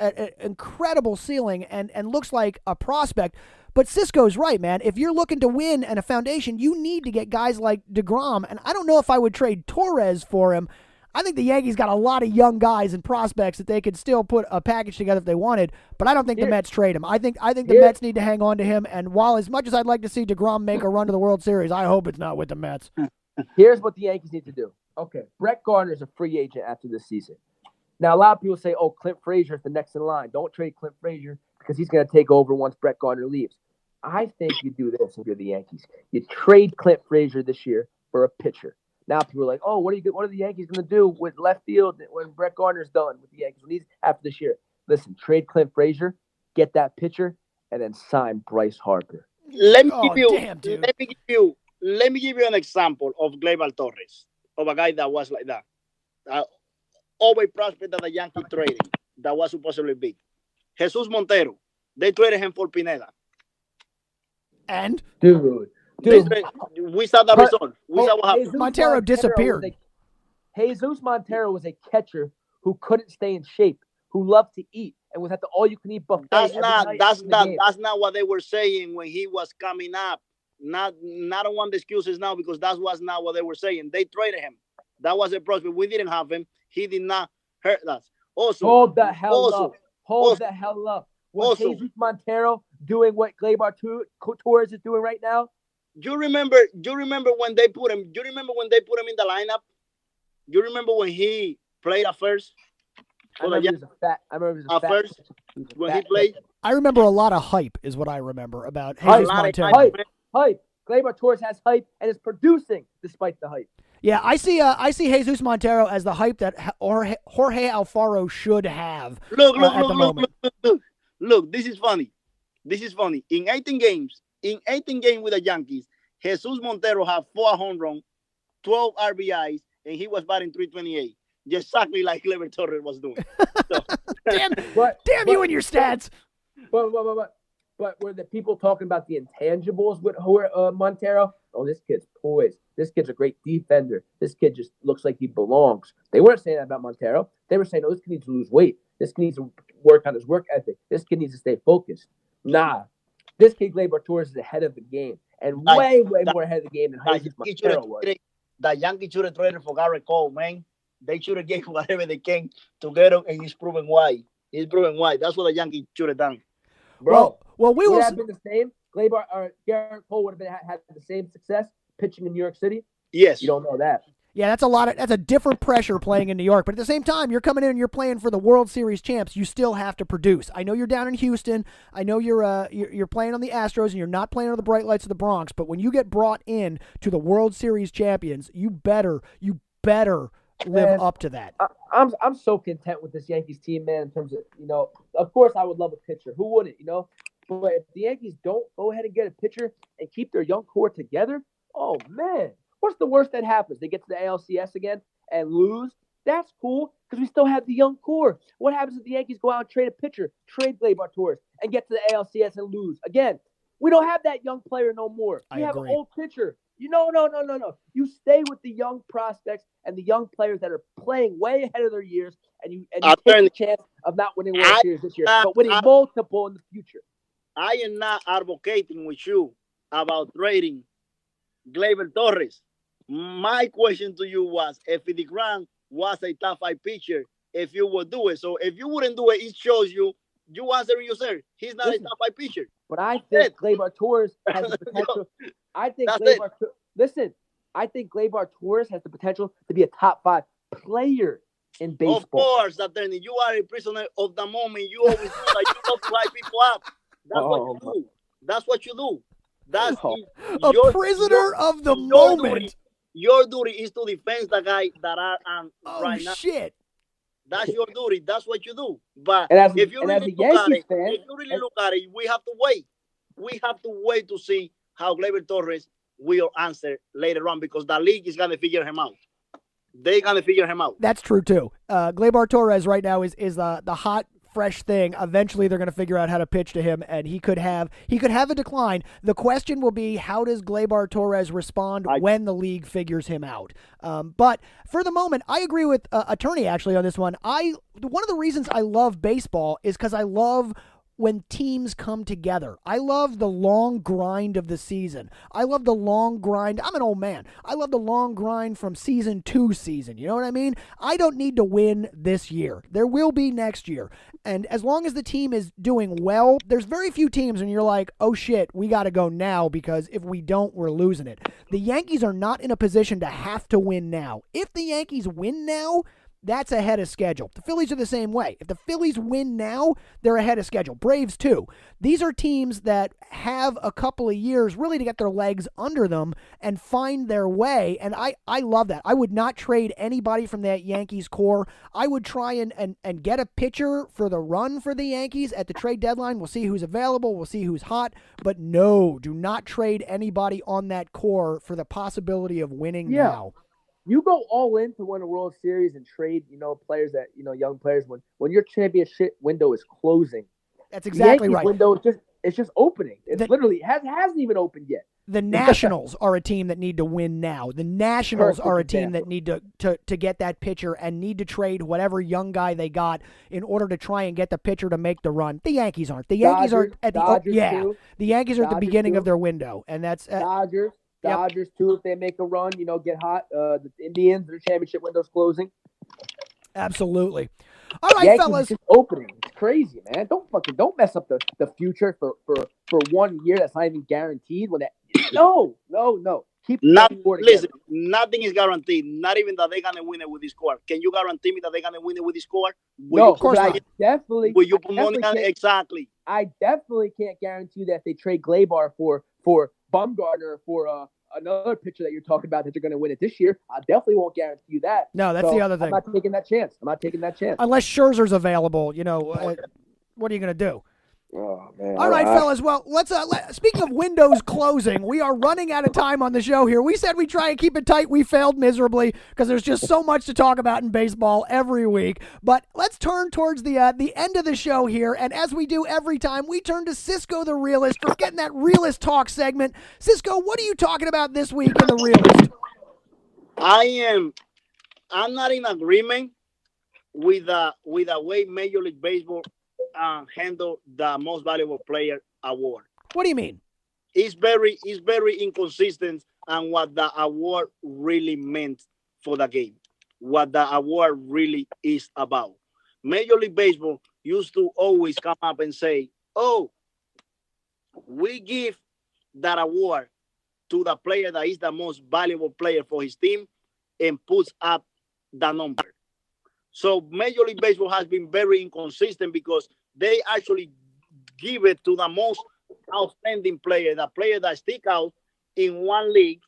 incredible ceiling and looks like a prospect. But Cisco's right, man. If you're looking to win and a foundation, you need to get guys like deGROM. And I don't know if I would trade Torres for him. I think the Yankees got a lot of young guys and prospects that they could still put a package together if they wanted. But I don't think the Mets trade him. I think the Mets need to hang on to him. And while as much as I'd like to see deGROM make a run to the World Series, I hope it's not with the Mets. Here's what the Yankees need to do. Okay, Brett Gardner's a free agent after this season. Now, a lot of people say, oh, Clint Frazier's the next in line. Don't trade Clint Frazier because he's going to take over once Brett Gardner leaves. I think you do this if you're the Yankees. You trade Clint Frazier this year for a pitcher. Now people are like, oh, what are the Yankees going to do with left field when Brett Gardner's done with the Yankees when he's after this year? Listen, trade Clint Frazier, get that pitcher, and then sign Bryce Harper. Let me Damn, dude. let me give you an example of Gleyber Torres, of a guy that was like that. Over prospect that the Yankees traded that was supposedly big. Jesus Montero. They traded him for Pineda. And? Dude. We saw the result. We saw what happened. Montero disappeared. Jesus Montero was a catcher who couldn't stay in shape, who loved to eat, and was at the all-you-can-eat buffet. That's not what they were saying when he was coming up. Not one of the excuses now, because that was not what they were saying. They traded him. That was a prospect. We didn't have him. He did not hurt us. Also, hold the hell up. Was Jesus Montero doing what Gleyber Torres is doing right now? Do you remember when they put him? Do you remember when they put him in the lineup? Do you remember when he played at first? I remember he was a fat first when he played. I remember a lot of hype is what I remember about Jesus Montero. Hype. Gleyber Torres has hype and is producing despite the hype. Yeah, I see Jesus Montero as the hype that Jorge Alfaro should have. Look, this is funny. In 18 games with the Yankees, Jesus Montero had 4 home runs, 12 RBIs, and he was batting .328. Just exactly like Gleyber Torres was doing. So. damn you and your stats. But were the people talking about the intangibles with Montero? Oh, this kid's poised. This kid's a great defender. This kid just looks like he belongs. They weren't saying that about Montero. They were saying, oh, this kid needs to lose weight. This kid needs to work on his work ethic. This kid needs to stay focused. Nah. This kid, Gleyber Torres, is ahead of the game. And way more ahead of the game than Jesus Montero was. The Yankees should have traded for Garrett Cole, man. They should have given whatever they can to get him, and he's proven why. That's what the Yankees should have done. Bro, we will have been the same. Garrett Cole would have had the same success pitching in New York City. Yes. You don't know that. Yeah, that's a different pressure playing in New York. But at the same time, you're coming in and you're playing for the World Series champs. You still have to produce. I know you're down in Houston. I know you're playing on the Astros and you're not playing on the bright lights of the Bronx. But when you get brought in to the World Series champions, you better live up to that. I'm so content with this Yankees team, man. In terms of of course I would love a pitcher. Who wouldn't? But if the Yankees don't go ahead and get a pitcher and keep their young core together, oh man. What's the worst that happens? They get to the ALCS again and lose? That's cool because we still have the young core. What happens if the Yankees go out and trade a pitcher, trade Gleyber Torres, and get to the ALCS and lose? Again, we don't have that young player no more. We have an old pitcher. No. You stay with the young prospects and the young players that are playing way ahead of their years, and you take the chance of not winning World Series this year, but winning multiple in the future. I am not advocating with you about trading Gleyber Torres. My question to you was, if DeGROM was a top 5 pitcher, if you would do it. So if you wouldn't do it, it shows you answering yourself. He's not a top 5 pitcher. But I think Gleyber Torres has the potential. I think Gleyber Torres has the potential to be a top 5 player in baseball. Of course, attorney. You are a prisoner of the moment. You always do that. You love to light people up. That's what you do. That's a prisoner of the moment. Your duty is to defend the guy that are right now. Shit. That's your duty. That's what you do. But if you really look at it, we have to wait. We have to wait to see how Gleyber Torres will answer later on, because the league is going to figure him out. They're going to figure him out. That's true, too. Gleyber Torres right now is the hot, fresh thing. Eventually, they're going to figure out how to pitch to him, and he could have a decline. The question will be, how does Gleyber Torres respond when the league figures him out? But for the moment, I agree with attorney actually on this one. One of the reasons I love baseball is because I love when teams come together. I love the long grind of the season. I love the long grind. I'm an old man. I love the long grind from season to season. You know what I mean? I don't need to win this year. There will be next year. And as long as the team is doing well, there's very few teams when you're like, oh shit, we got to go now because if we don't, we're losing it. The Yankees are not in a position to have to win now. If the Yankees win now, that's ahead of schedule. The Phillies are the same way. If the Phillies win now, they're ahead of schedule. Braves too. These are teams that have a couple of years really to get their legs under them and find their way. And I love that. I would not trade anybody from that Yankees core. I would try and get a pitcher for the run for the Yankees at the trade deadline. We'll see who's available. We'll see who's hot. But no, do not trade anybody on that core for the possibility of winning now. You go all in to win a World Series and trade, players that, young players when your championship window is closing. That's exactly right. Window it's just opening. It literally hasn't even opened yet. The Nationals are a team that need to win now. The Nationals are a team that need to get that pitcher and need to trade whatever young guy they got in order to try and get the pitcher to make the run. The Yankees aren't. The Yankees are at the The Yankees are at the beginning of their window, and that's Dodgers too, if they make a run, get hot. The Indians, their championship window's closing. Absolutely. All right, Yankees fellas. Just opening. It's crazy, man. Don't mess up the future for 1 year that's not even guaranteed. No. Listen, nothing is guaranteed. Not even that they're gonna win it with this score. Can you guarantee me that they're gonna win it with this score? Of course not. Will you put money on it? Exactly. I definitely can't guarantee that if they trade Gleyber for Bumgarner for another pitcher that you're talking about that you're going to win it this year. I definitely won't guarantee you that. No, that's the other thing. I'm not taking that chance. Unless Scherzer's available, what are you going to do? Oh, man. All right, fellas. Well, let's. Speaking of windows closing, we are running out of time on the show here. We said we'd try and keep it tight. We failed miserably because there's just so much to talk about in baseball every week. But let's turn towards the end of the show here, and as we do every time, we turn to Cisco the Realest for getting that Realist Talk segment. Cisco, what are you talking about this week in the Realist? I'm not in agreement with the way Major League Baseball handle the most valuable player award. What do you mean? It's very inconsistent on what the award really meant for the game, what the award really is about. Major League Baseball used to always come up and say, oh, we give that award to the player that is the most valuable player for his team and puts up the number. So Major League Baseball has been very inconsistent because they actually give it to the most outstanding player, the player that stick out in one league,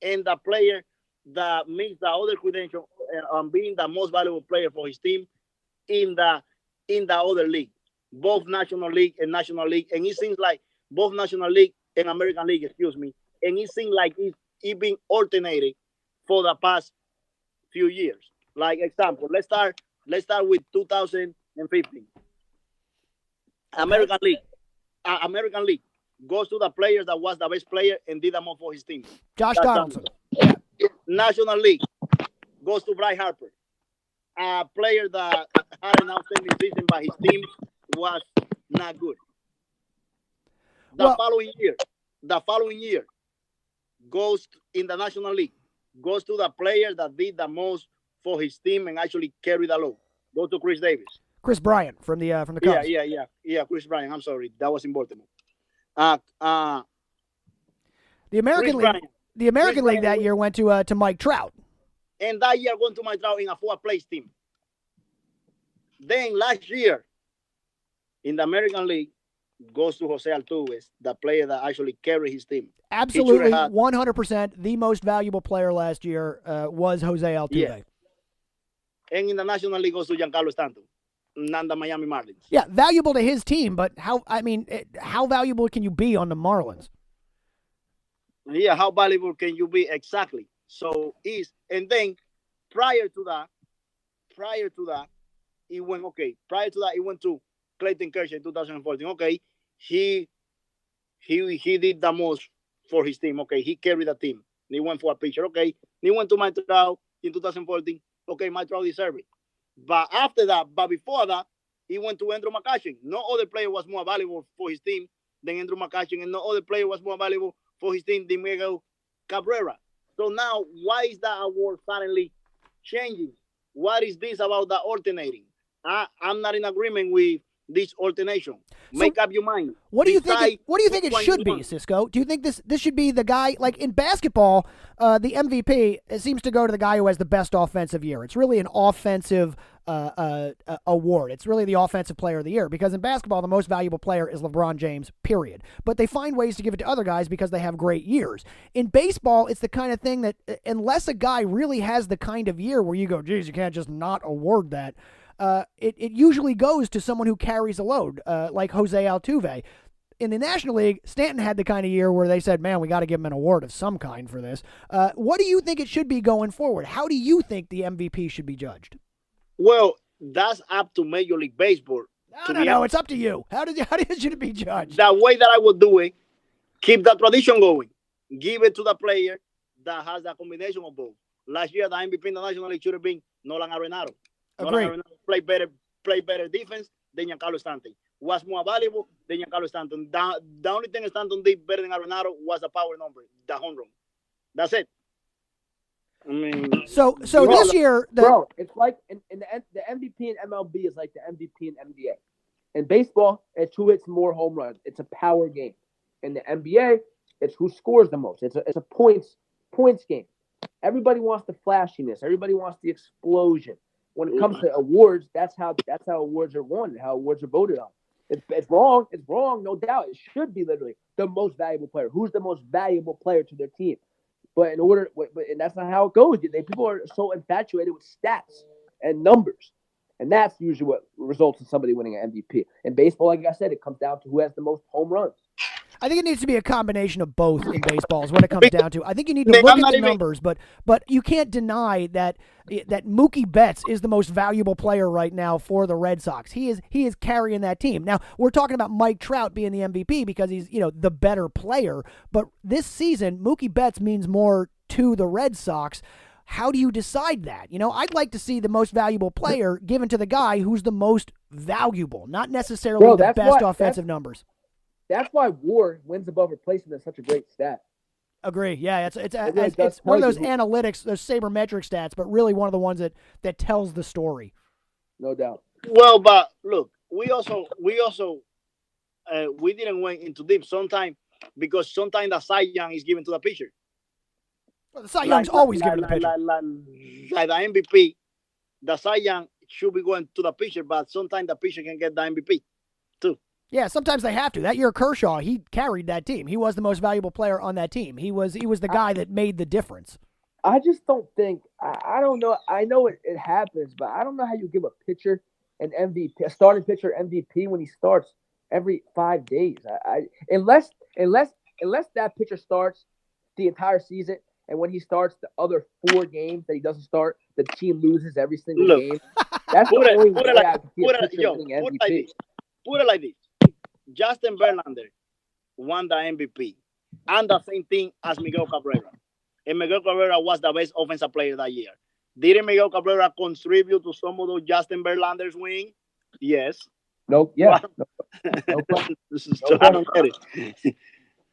and the player that meets the other credential on being the most valuable player for his team in the other league, both National League and National League. And it seems like both National League and American League, and it seems like it's been alternated for the past few years. Like example, let's start with 2015. American League goes to the player that was the best player and did the most for his team. Josh Donaldson. National League goes to Bryce Harper, a player that had an outstanding season, but his team was not good. The following year goes in the National League, goes to the player that did the most for his team and actually carried the load. Go to Chris Davis. Chris Bryant from the Cubs. Yeah. Chris Bryant. I'm sorry, that was in Baltimore. The American League that year went to Mike Trout. And that year went to Mike Trout in a fourth-place team. Then last year in the American League goes to Jose Altuve, the player that actually carried his team. Absolutely, 100%. The most valuable player last year was Jose Altuve. Yeah. And in the National League goes to Giancarlo Stanton, and the Miami Marlins. Yeah, valuable to his team, but how valuable can you be on the Marlins? Yeah, how valuable can you be exactly? And then prior to that, it went okay. Prior to that, it went to Clayton Kershaw in 2014. Okay, he did the most for his team. Okay, he carried the team. He went for a pitcher. Okay, he went to Mike Trout in 2014. Okay, Mike Trout deserved it. But before that, he went to Andrew McCutchen. No other player was more valuable for his team than Andrew McCutchen, and no other player was more valuable for his team than Miguel Cabrera. So now, why is that award suddenly changing? What is this about the alternating? I'm not in agreement with this alternation. Make up your mind. What do you think? What do you think it should be, Cisco? Do you think this should be the guy, like in basketball, the MVP seems to go to the guy who has the best offensive year. It's really an offensive award. It's really the offensive player of the year, because in basketball the most valuable player is LeBron James, period. But they find ways to give it to other guys because they have great years. In baseball, it's the kind of thing that unless a guy really has the kind of year where you go, geez, you can't just not award that. It usually goes to someone who carries a load, like Jose Altuve. In the National League, Stanton had the kind of year where they said, man, we got to give him an award of some kind for this. What do you think it should be going forward? How do you think the MVP should be judged? Well, that's up to Major League Baseball. No, it's up to you. How should it be judged? The way that I would do it, keep the tradition going. Give it to the player that has a combination of both. Last year, the MVP in the National League should have been Nolan Arenado. Agreed. Nolan Arenado played better defense than Giancarlo Stanton. Was more valuable than Giancarlo Stanton. The only thing Stanton did better than Arenado was the power number, the home run. That's it. I mean, so this year, it's like in the MVP in MLB is like the MVP in NBA. In baseball, it's who hits more home runs. It's a power game. In the NBA, it's who scores the most. It's a points game. Everybody wants the flashiness. Everybody wants the explosion. When it comes to awards, that's how awards are won, how awards are voted on. It's wrong. It's wrong, no doubt. It should be literally the most valuable player. Who's the most valuable player to their team? But and that's not how it goes. People are so infatuated with stats and numbers, and that's usually what results in somebody winning an MVP. In baseball, like I said, it comes down to who has the most home runs. I think it needs to be a combination of both in baseball is what it comes down to. I think you need to look at the numbers, but you can't deny that Mookie Betts is the most valuable player right now for the Red Sox. He is carrying that team. Now, we're talking about Mike Trout being the MVP because he's, the better player, but this season Mookie Betts means more to the Red Sox. How do you decide that? I'd like to see the most valuable player given to the guy who's the most valuable, not necessarily the best offensive numbers. That's why WAR, wins above replacement, is such a great stat. Agree. Yeah, it's one of those analytics, those sabermetric stats, but really one of the ones that tells the story. No doubt. Well, but look, we didn't went into deep sometimes because sometimes the Cy Young is given to the pitcher. Well, the Cy Young's always given to the pitcher. Like the MVP, the Cy Young should be going to the pitcher, but sometimes the pitcher can get the MVP too. Yeah, sometimes they have to. That year, Kershaw, he carried that team. He was the most valuable player on that team. He was the guy that made the difference. I just don't think – I don't know. I know it happens, but I don't know how you give a pitcher an MVP, a starting pitcher MVP when he starts every 5 days. Unless that pitcher starts the entire season, and when he starts the other 4 games that he doesn't start, the team loses every single game. That's the only way I can see a pitcher winning MVP. Put it like this. Justin Verlander won the MVP and the same thing as Miguel Cabrera. And Miguel Cabrera was the best offensive player that year. Didn't Miguel Cabrera contribute to some of those Justin Verlander's win? Yes. Nope. Yeah. No I don't get it.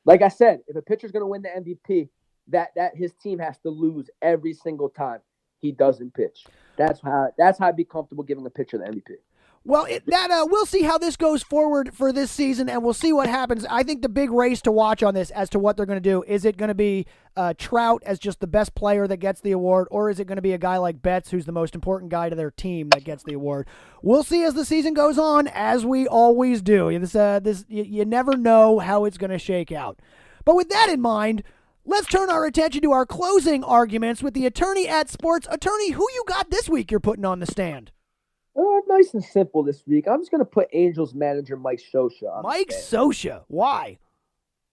Like I said, if a pitcher's going to win the MVP, that his team has to lose every single time he doesn't pitch. That's how I'd be comfortable giving a pitcher the MVP. Well, we'll see how this goes forward for this season, and we'll see what happens. I think the big race to watch on this as to what they're going to do, is it going to be Trout as just the best player that gets the award, or is it going to be a guy like Betts who's the most important guy to their team that gets the award? We'll see as the season goes on, as we always do. You never know how it's going to shake out. But with that in mind, let's turn our attention to our closing arguments with the attorney at Sports. Attorney, who you got this week you're putting on the stand? Nice and simple this week. I'm just going to put Angels manager Mike Scioscia on. Mike Scioscia. Why?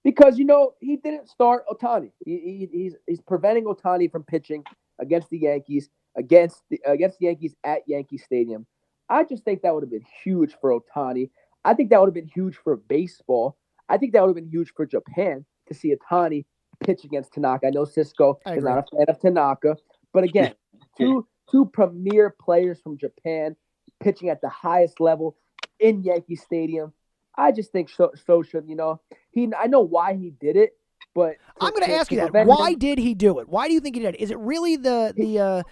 Because, he didn't start Ohtani. He's preventing Ohtani from pitching against the Yankees, against the Yankees at Yankee Stadium. I just think that would have been huge for Ohtani. I think that would have been huge for baseball. I think that would have been huge for Japan to see Ohtani pitch against Tanaka. I know Cisco is not a fan of Tanaka. But again, two premier players from Japan pitching at the highest level in Yankee Stadium. I just think Scioscia, you know, I know why he did it, but I'm going to ask you that. Why did he do it? Why do you think he did it? Is it really the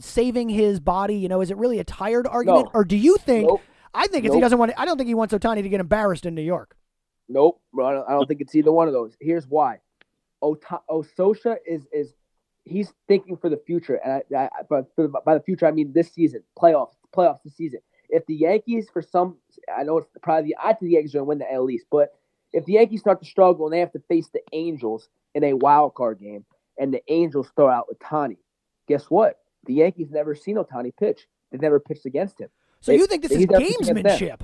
saving his body? You know, is it really a tired argument, or do you think? Nope. I think he doesn't want. I don't think he wants Ohtani to get embarrassed in New York. Nope, bro. I don't think it's either one of those. Here's why. Scioscia is he's thinking for the future, and by the future I mean this season, playoffs this season. If the Yankees, I know it's probably I think the Yankees are going to win the AL East, but if the Yankees start to struggle and they have to face the Angels in a wild card game, and the Angels throw out Ohtani, guess what? The Yankees never seen Ohtani pitch. They've never pitched against him. So you think this is gamesmanship?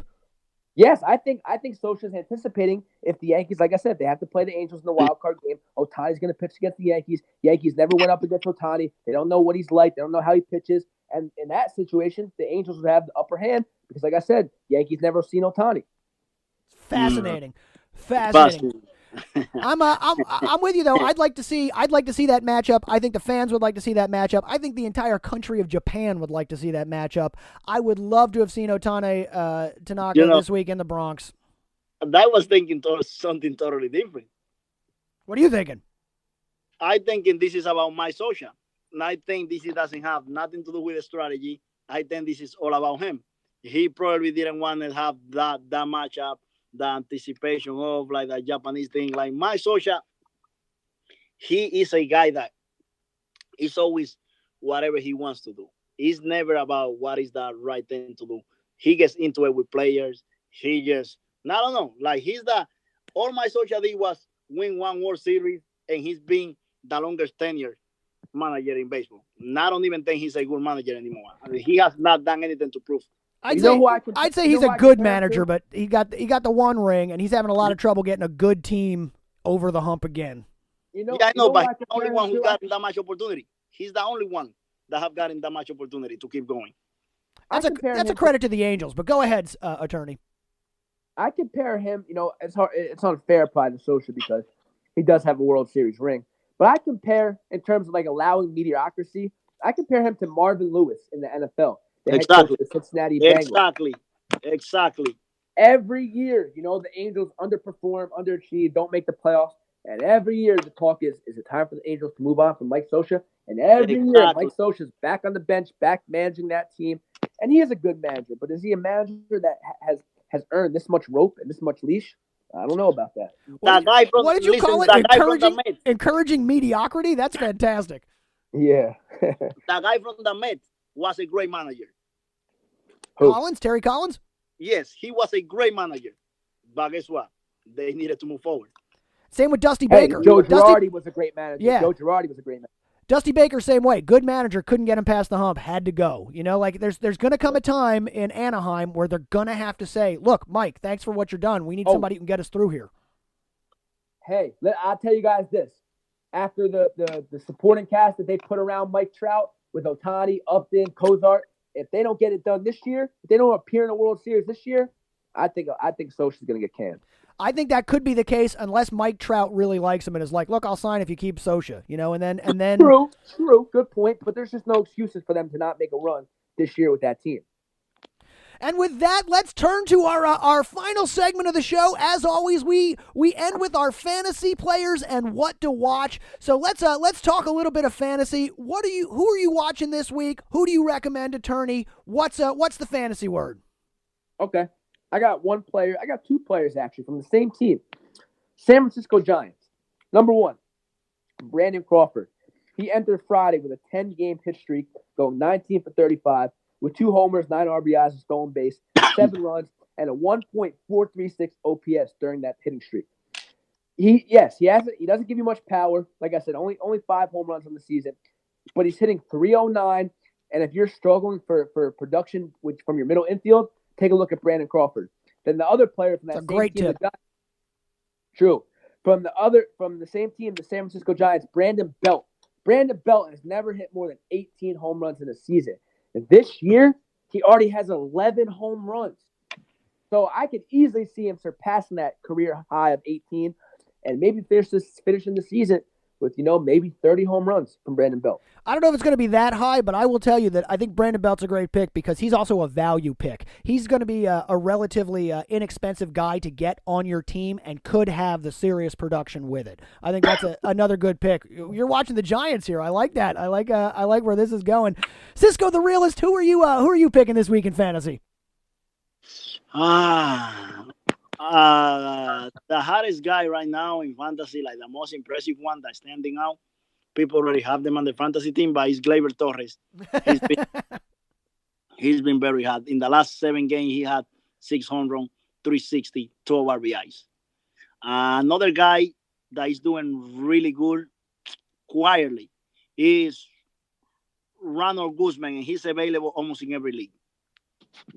Yes, I think Scioscia's anticipating if the Yankees, like I said, they have to play the Angels in the wild card game. Ohtani's going to pitch against the Yankees. Yankees never went up against Ohtani. They don't know what he's like. They don't know how he pitches. And in that situation, the Angels would have the upper hand because, like I said, Yankees never seen Ohtani. Fascinating. I'm with you though. I'd like to see that matchup. I think the fans would like to see that matchup. I think the entire country of Japan would like to see that matchup. I would love to have seen Ohtani Tanaka this week in the Bronx. I was thinking something totally different. What are you thinking? I thinking this is about my social. And I think this doesn't have nothing to do with the strategy. I think this is all about him. He probably didn't want to have that matchup, the anticipation of like the Japanese thing. Like my social, he is a guy that is always whatever he wants to do. He's never about what is the right thing to do. He gets into it with players. He just, I don't know. Like all my social did was win one World Series, and he's been the longest tenure manager in baseball. And I don't even think he's a good manager anymore. I mean, he has not done anything to prove. I'd say he's a good manager, but he got the one ring, and he's having a lot of trouble getting a good team over the hump again. I know, but he's the only one who got that much opportunity. He's the only one that have gotten that much opportunity to keep going. That's a credit to the Angels, but go ahead, attorney. I compare him, you know, it's unfair probably to Scioscia because he does have a World Series ring. But I compare, in terms of like allowing mediocrity, I compare him to Marvin Lewis in the NFL. The head coach of the Cincinnati Bengals. Exactly. Every year, you know, the Angels underperform, underachieve, don't make the playoffs. And every year the talk is it time for the Angels to move on from Mike Scioscia? And every year Mike Scioscia's back on the bench, back managing that team. And he is a good manager. But is he a manager that has earned this much rope and this much leash? I don't know about that. What did you call it? Encouraging mediocrity? That's fantastic. Yeah. The guy from the Mets was a great manager. Terry Collins? Yes, he was a great manager. But guess what? They needed to move forward. Same with Dusty Baker. Joe Girardi was a great manager. Yeah. Joe Girardi was a great manager. Dusty Baker, same way. Good manager, couldn't get him past the hump, had to go. You know, like there's going to come a time in Anaheim where they're going to have to say, look, Mike, thanks for what you're done. We need somebody who can get us through here. Hey, I'll tell you guys this. After the supporting cast that they put around Mike Trout with Ohtani, Upton, Cozart, if they don't get it done this year, if they don't appear in the World Series this year, I think Scioscia's going to get canned. I think that could be the case unless Mike Trout really likes him and is like, look, I'll sign if you keep Scioscia, you know, and then True, good point, but there's just no excuses for them to not make a run this year with that team. And with that, let's turn to our final segment of the show. As always, we end with our fantasy players and what to watch. So let's talk a little bit of fantasy. Who are you watching this week? Who do you recommend, attorney? What's the fantasy word? Okay. I got one player. I got two players, actually, from the same team. San Francisco Giants. Number one, Brandon Crawford. He entered Friday with a 10-game hit streak, going 19 for 35, with 2 homers, 9 RBIs, a stolen base, 7 runs, and a 1.436 OPS during that hitting streak. He doesn't give you much power. Like I said, only 5 home runs on the season, but he's hitting .309. And if you're struggling for production from your middle infield, take a look at Brandon Crawford. Then the other player from that same team, true. From the same team, the San Francisco Giants, Brandon Belt. Brandon Belt has never hit more than 18 home runs in a season. And this year, he already has 11 home runs. So I could easily see him surpassing that career high of 18 and maybe finishing the season with, maybe 30 home runs from Brandon Belt. I don't know if it's going to be that high, but I will tell you that I think Brandon Belt's a great pick because he's also a value pick. He's going to be a relatively inexpensive guy to get on your team and could have the serious production with it. I think that's another good pick. You're watching the Giants here. I like that. I like where this is going. Cisco the Realest, who are you picking this week in fantasy? The hottest guy right now in fantasy, like the most impressive one that's standing out. People already have them on the fantasy team, but it's GLEYBER TORRES. He's been very hot. In the last 7 games, he had 6 home runs, 360, 12 RBIs. Another guy that is doing really good quietly is Ronald Guzman, and he's available almost in every league.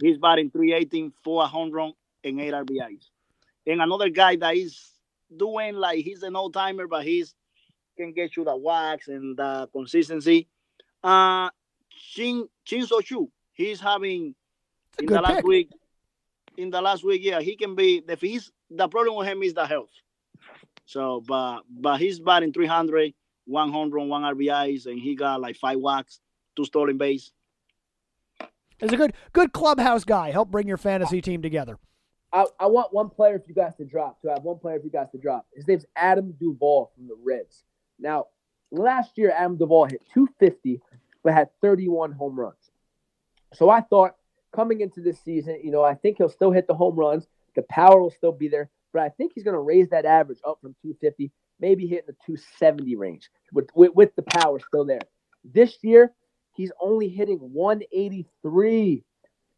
He's batting 318 for a home run and 8 RBIs. And another guy that is doing like he's an old timer, but he's can get you the wax and the consistency. Shin So-Chu, he's having in the last week. In the last week, yeah, he can be. The problem with him is the health. So, but he's batting 300, 1 home run, 1 RBIs, and he got like 5 walks, 2 stolen base. He's a good clubhouse guy. Help bring your fantasy team together. I want one player for you guys to drop. To have one player for you guys to drop. His name's Adam Duvall from the Reds. Now, last year, Adam Duvall hit 250, but had 31 home runs. So I thought coming into this season, I think he'll still hit the home runs. The power will still be there, but I think he's going to raise that average up from 250, maybe hitting the 270 range with the power still there. This year, he's only hitting 183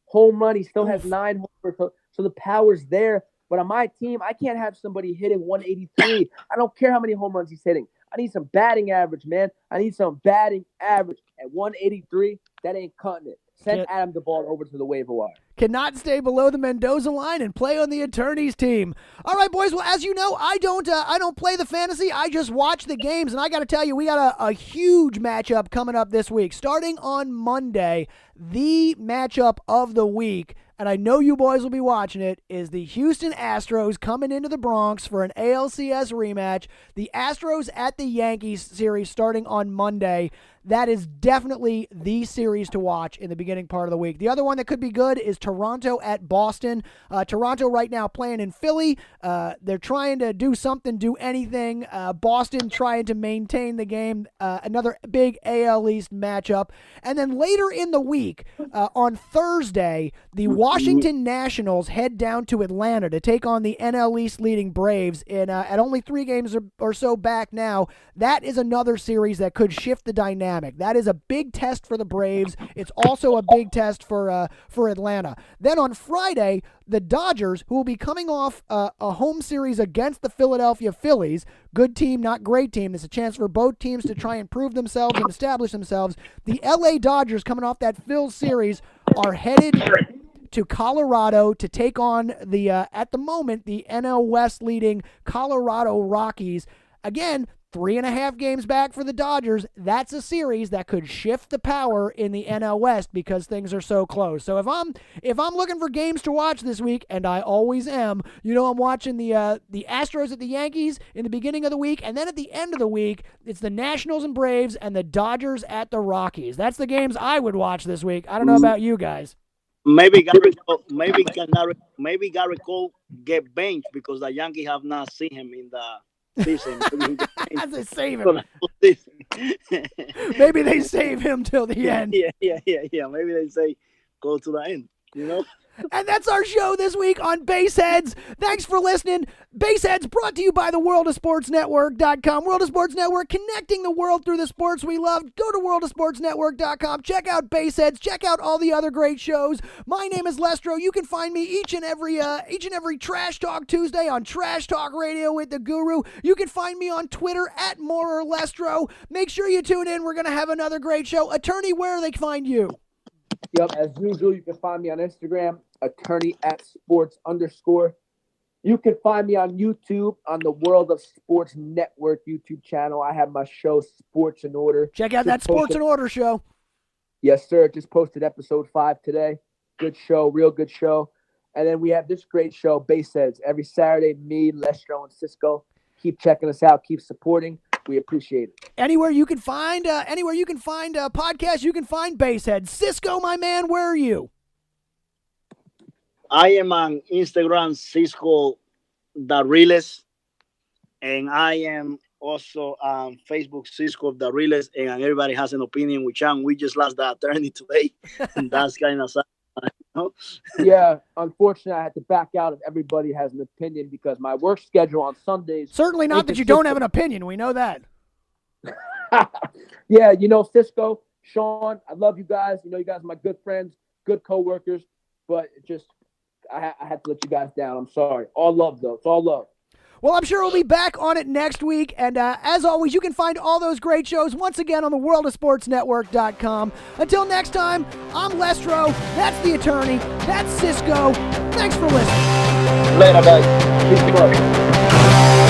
home run. He still has 9 home runs, so the power's there. But on my team, I can't have somebody hitting 183. I don't care how many home runs he's hitting. I need some batting average, man. I need some batting average at 183. That ain't cutting it. Send Adam Duvall over to the waiver wire. Cannot stay below the Mendoza line and play on the attorney's team. All right, boys. Well, as you know, I don't play the fantasy. I just watch the games, and I got to tell you, we got a huge matchup coming up this week. Starting on Monday, the matchup of the week, and I know you boys will be watching it, is the Houston Astros coming into the Bronx for an ALCS rematch. The Astros at the Yankees series starting on Monday. That is definitely the series to watch in the beginning part of the week. The other one that could be good is Toronto at Boston. Toronto right now playing in Philly. They're trying to do something, do anything. Boston trying to maintain the game. Another big AL East matchup. And then later in the week, on Thursday, the Washington Nationals head down to Atlanta to take on the NL East leading Braves at only 3 games or so back now. That is another series that could shift the dynamic. That is a big test for the Braves. It's also a big test for Atlanta. Then on Friday, the Dodgers, who will be coming off a home series against the Philadelphia Phillies, good team, not great team. It's a chance for both teams to try and prove themselves and establish themselves. The LA Dodgers, coming off that Phils series, are headed to Colorado to take on at the moment, the NL West leading Colorado Rockies. Again, 3.5 games back for the Dodgers. That's a series that could shift the power in the NL West because things are so close. So if I'm looking for games to watch this week, and I always am, I'm watching the Astros at the Yankees in the beginning of the week, and then at the end of the week, it's the Nationals and Braves and the Dodgers at the Rockies. That's the games I would watch this week. I don't know about you guys. Maybe Garrett Cole get benched because the Yankees have not seen him in the season. They save him. Maybe they save him till the end. Yeah. Maybe they say go to the end. And that's our show this week on BaseHeads. Thanks for listening. BaseHeads brought to you by the worldofsportsnetwork.com. World of Sports Network, connecting the world through the sports we love. Go to worldofsportsnetwork.com. Check out BaseHeads. Check out all the other great shows. My name is Lestro. You can find me each and every Trash Talk Tuesday on Trash Talk Radio with the Guru. You can find me on Twitter at @MoreOrLestro. Make sure you tune in. We're going to have another great show. Attorney, where do they find you? Yep, as usual, you can find me on Instagram, attorney@sports_. You can find me on YouTube on the World of Sports Network YouTube channel. I have my show, Sports in Order. Check out that Sports in Order show. Yes, sir. Just posted episode 5 today. Good show, real good show. And then we have this great show, BaseHeads, every Saturday. Me, Lestro, and Cisco. Keep checking us out. Keep supporting. We appreciate it. Anywhere you can find podcasts, you can find BaseHeads. Cisco, my man, where are you? I am on Instagram, Cisco the Realest, and I am also on Facebook, Cisco the Realest, and everybody has an opinion with Chan. We just lost the attorney today, and that's kind of sad. You know? Yeah, unfortunately, I had to back out if everybody has an opinion because my work schedule on Sundays. Certainly not that you don't have an opinion. We know that. Yeah, Cisco, Sean, I love you guys. You guys are my good friends, good co-workers, but I had to let you guys down. I'm sorry. All love, though. It's all love. Well, I'm sure we'll be back on it next week. And as always, you can find all those great shows once again on the worldofsportsnetwork.com. Until next time, I'm Lestro. That's the attorney. That's Cisco. Thanks for listening. Later, guys. Peace and love.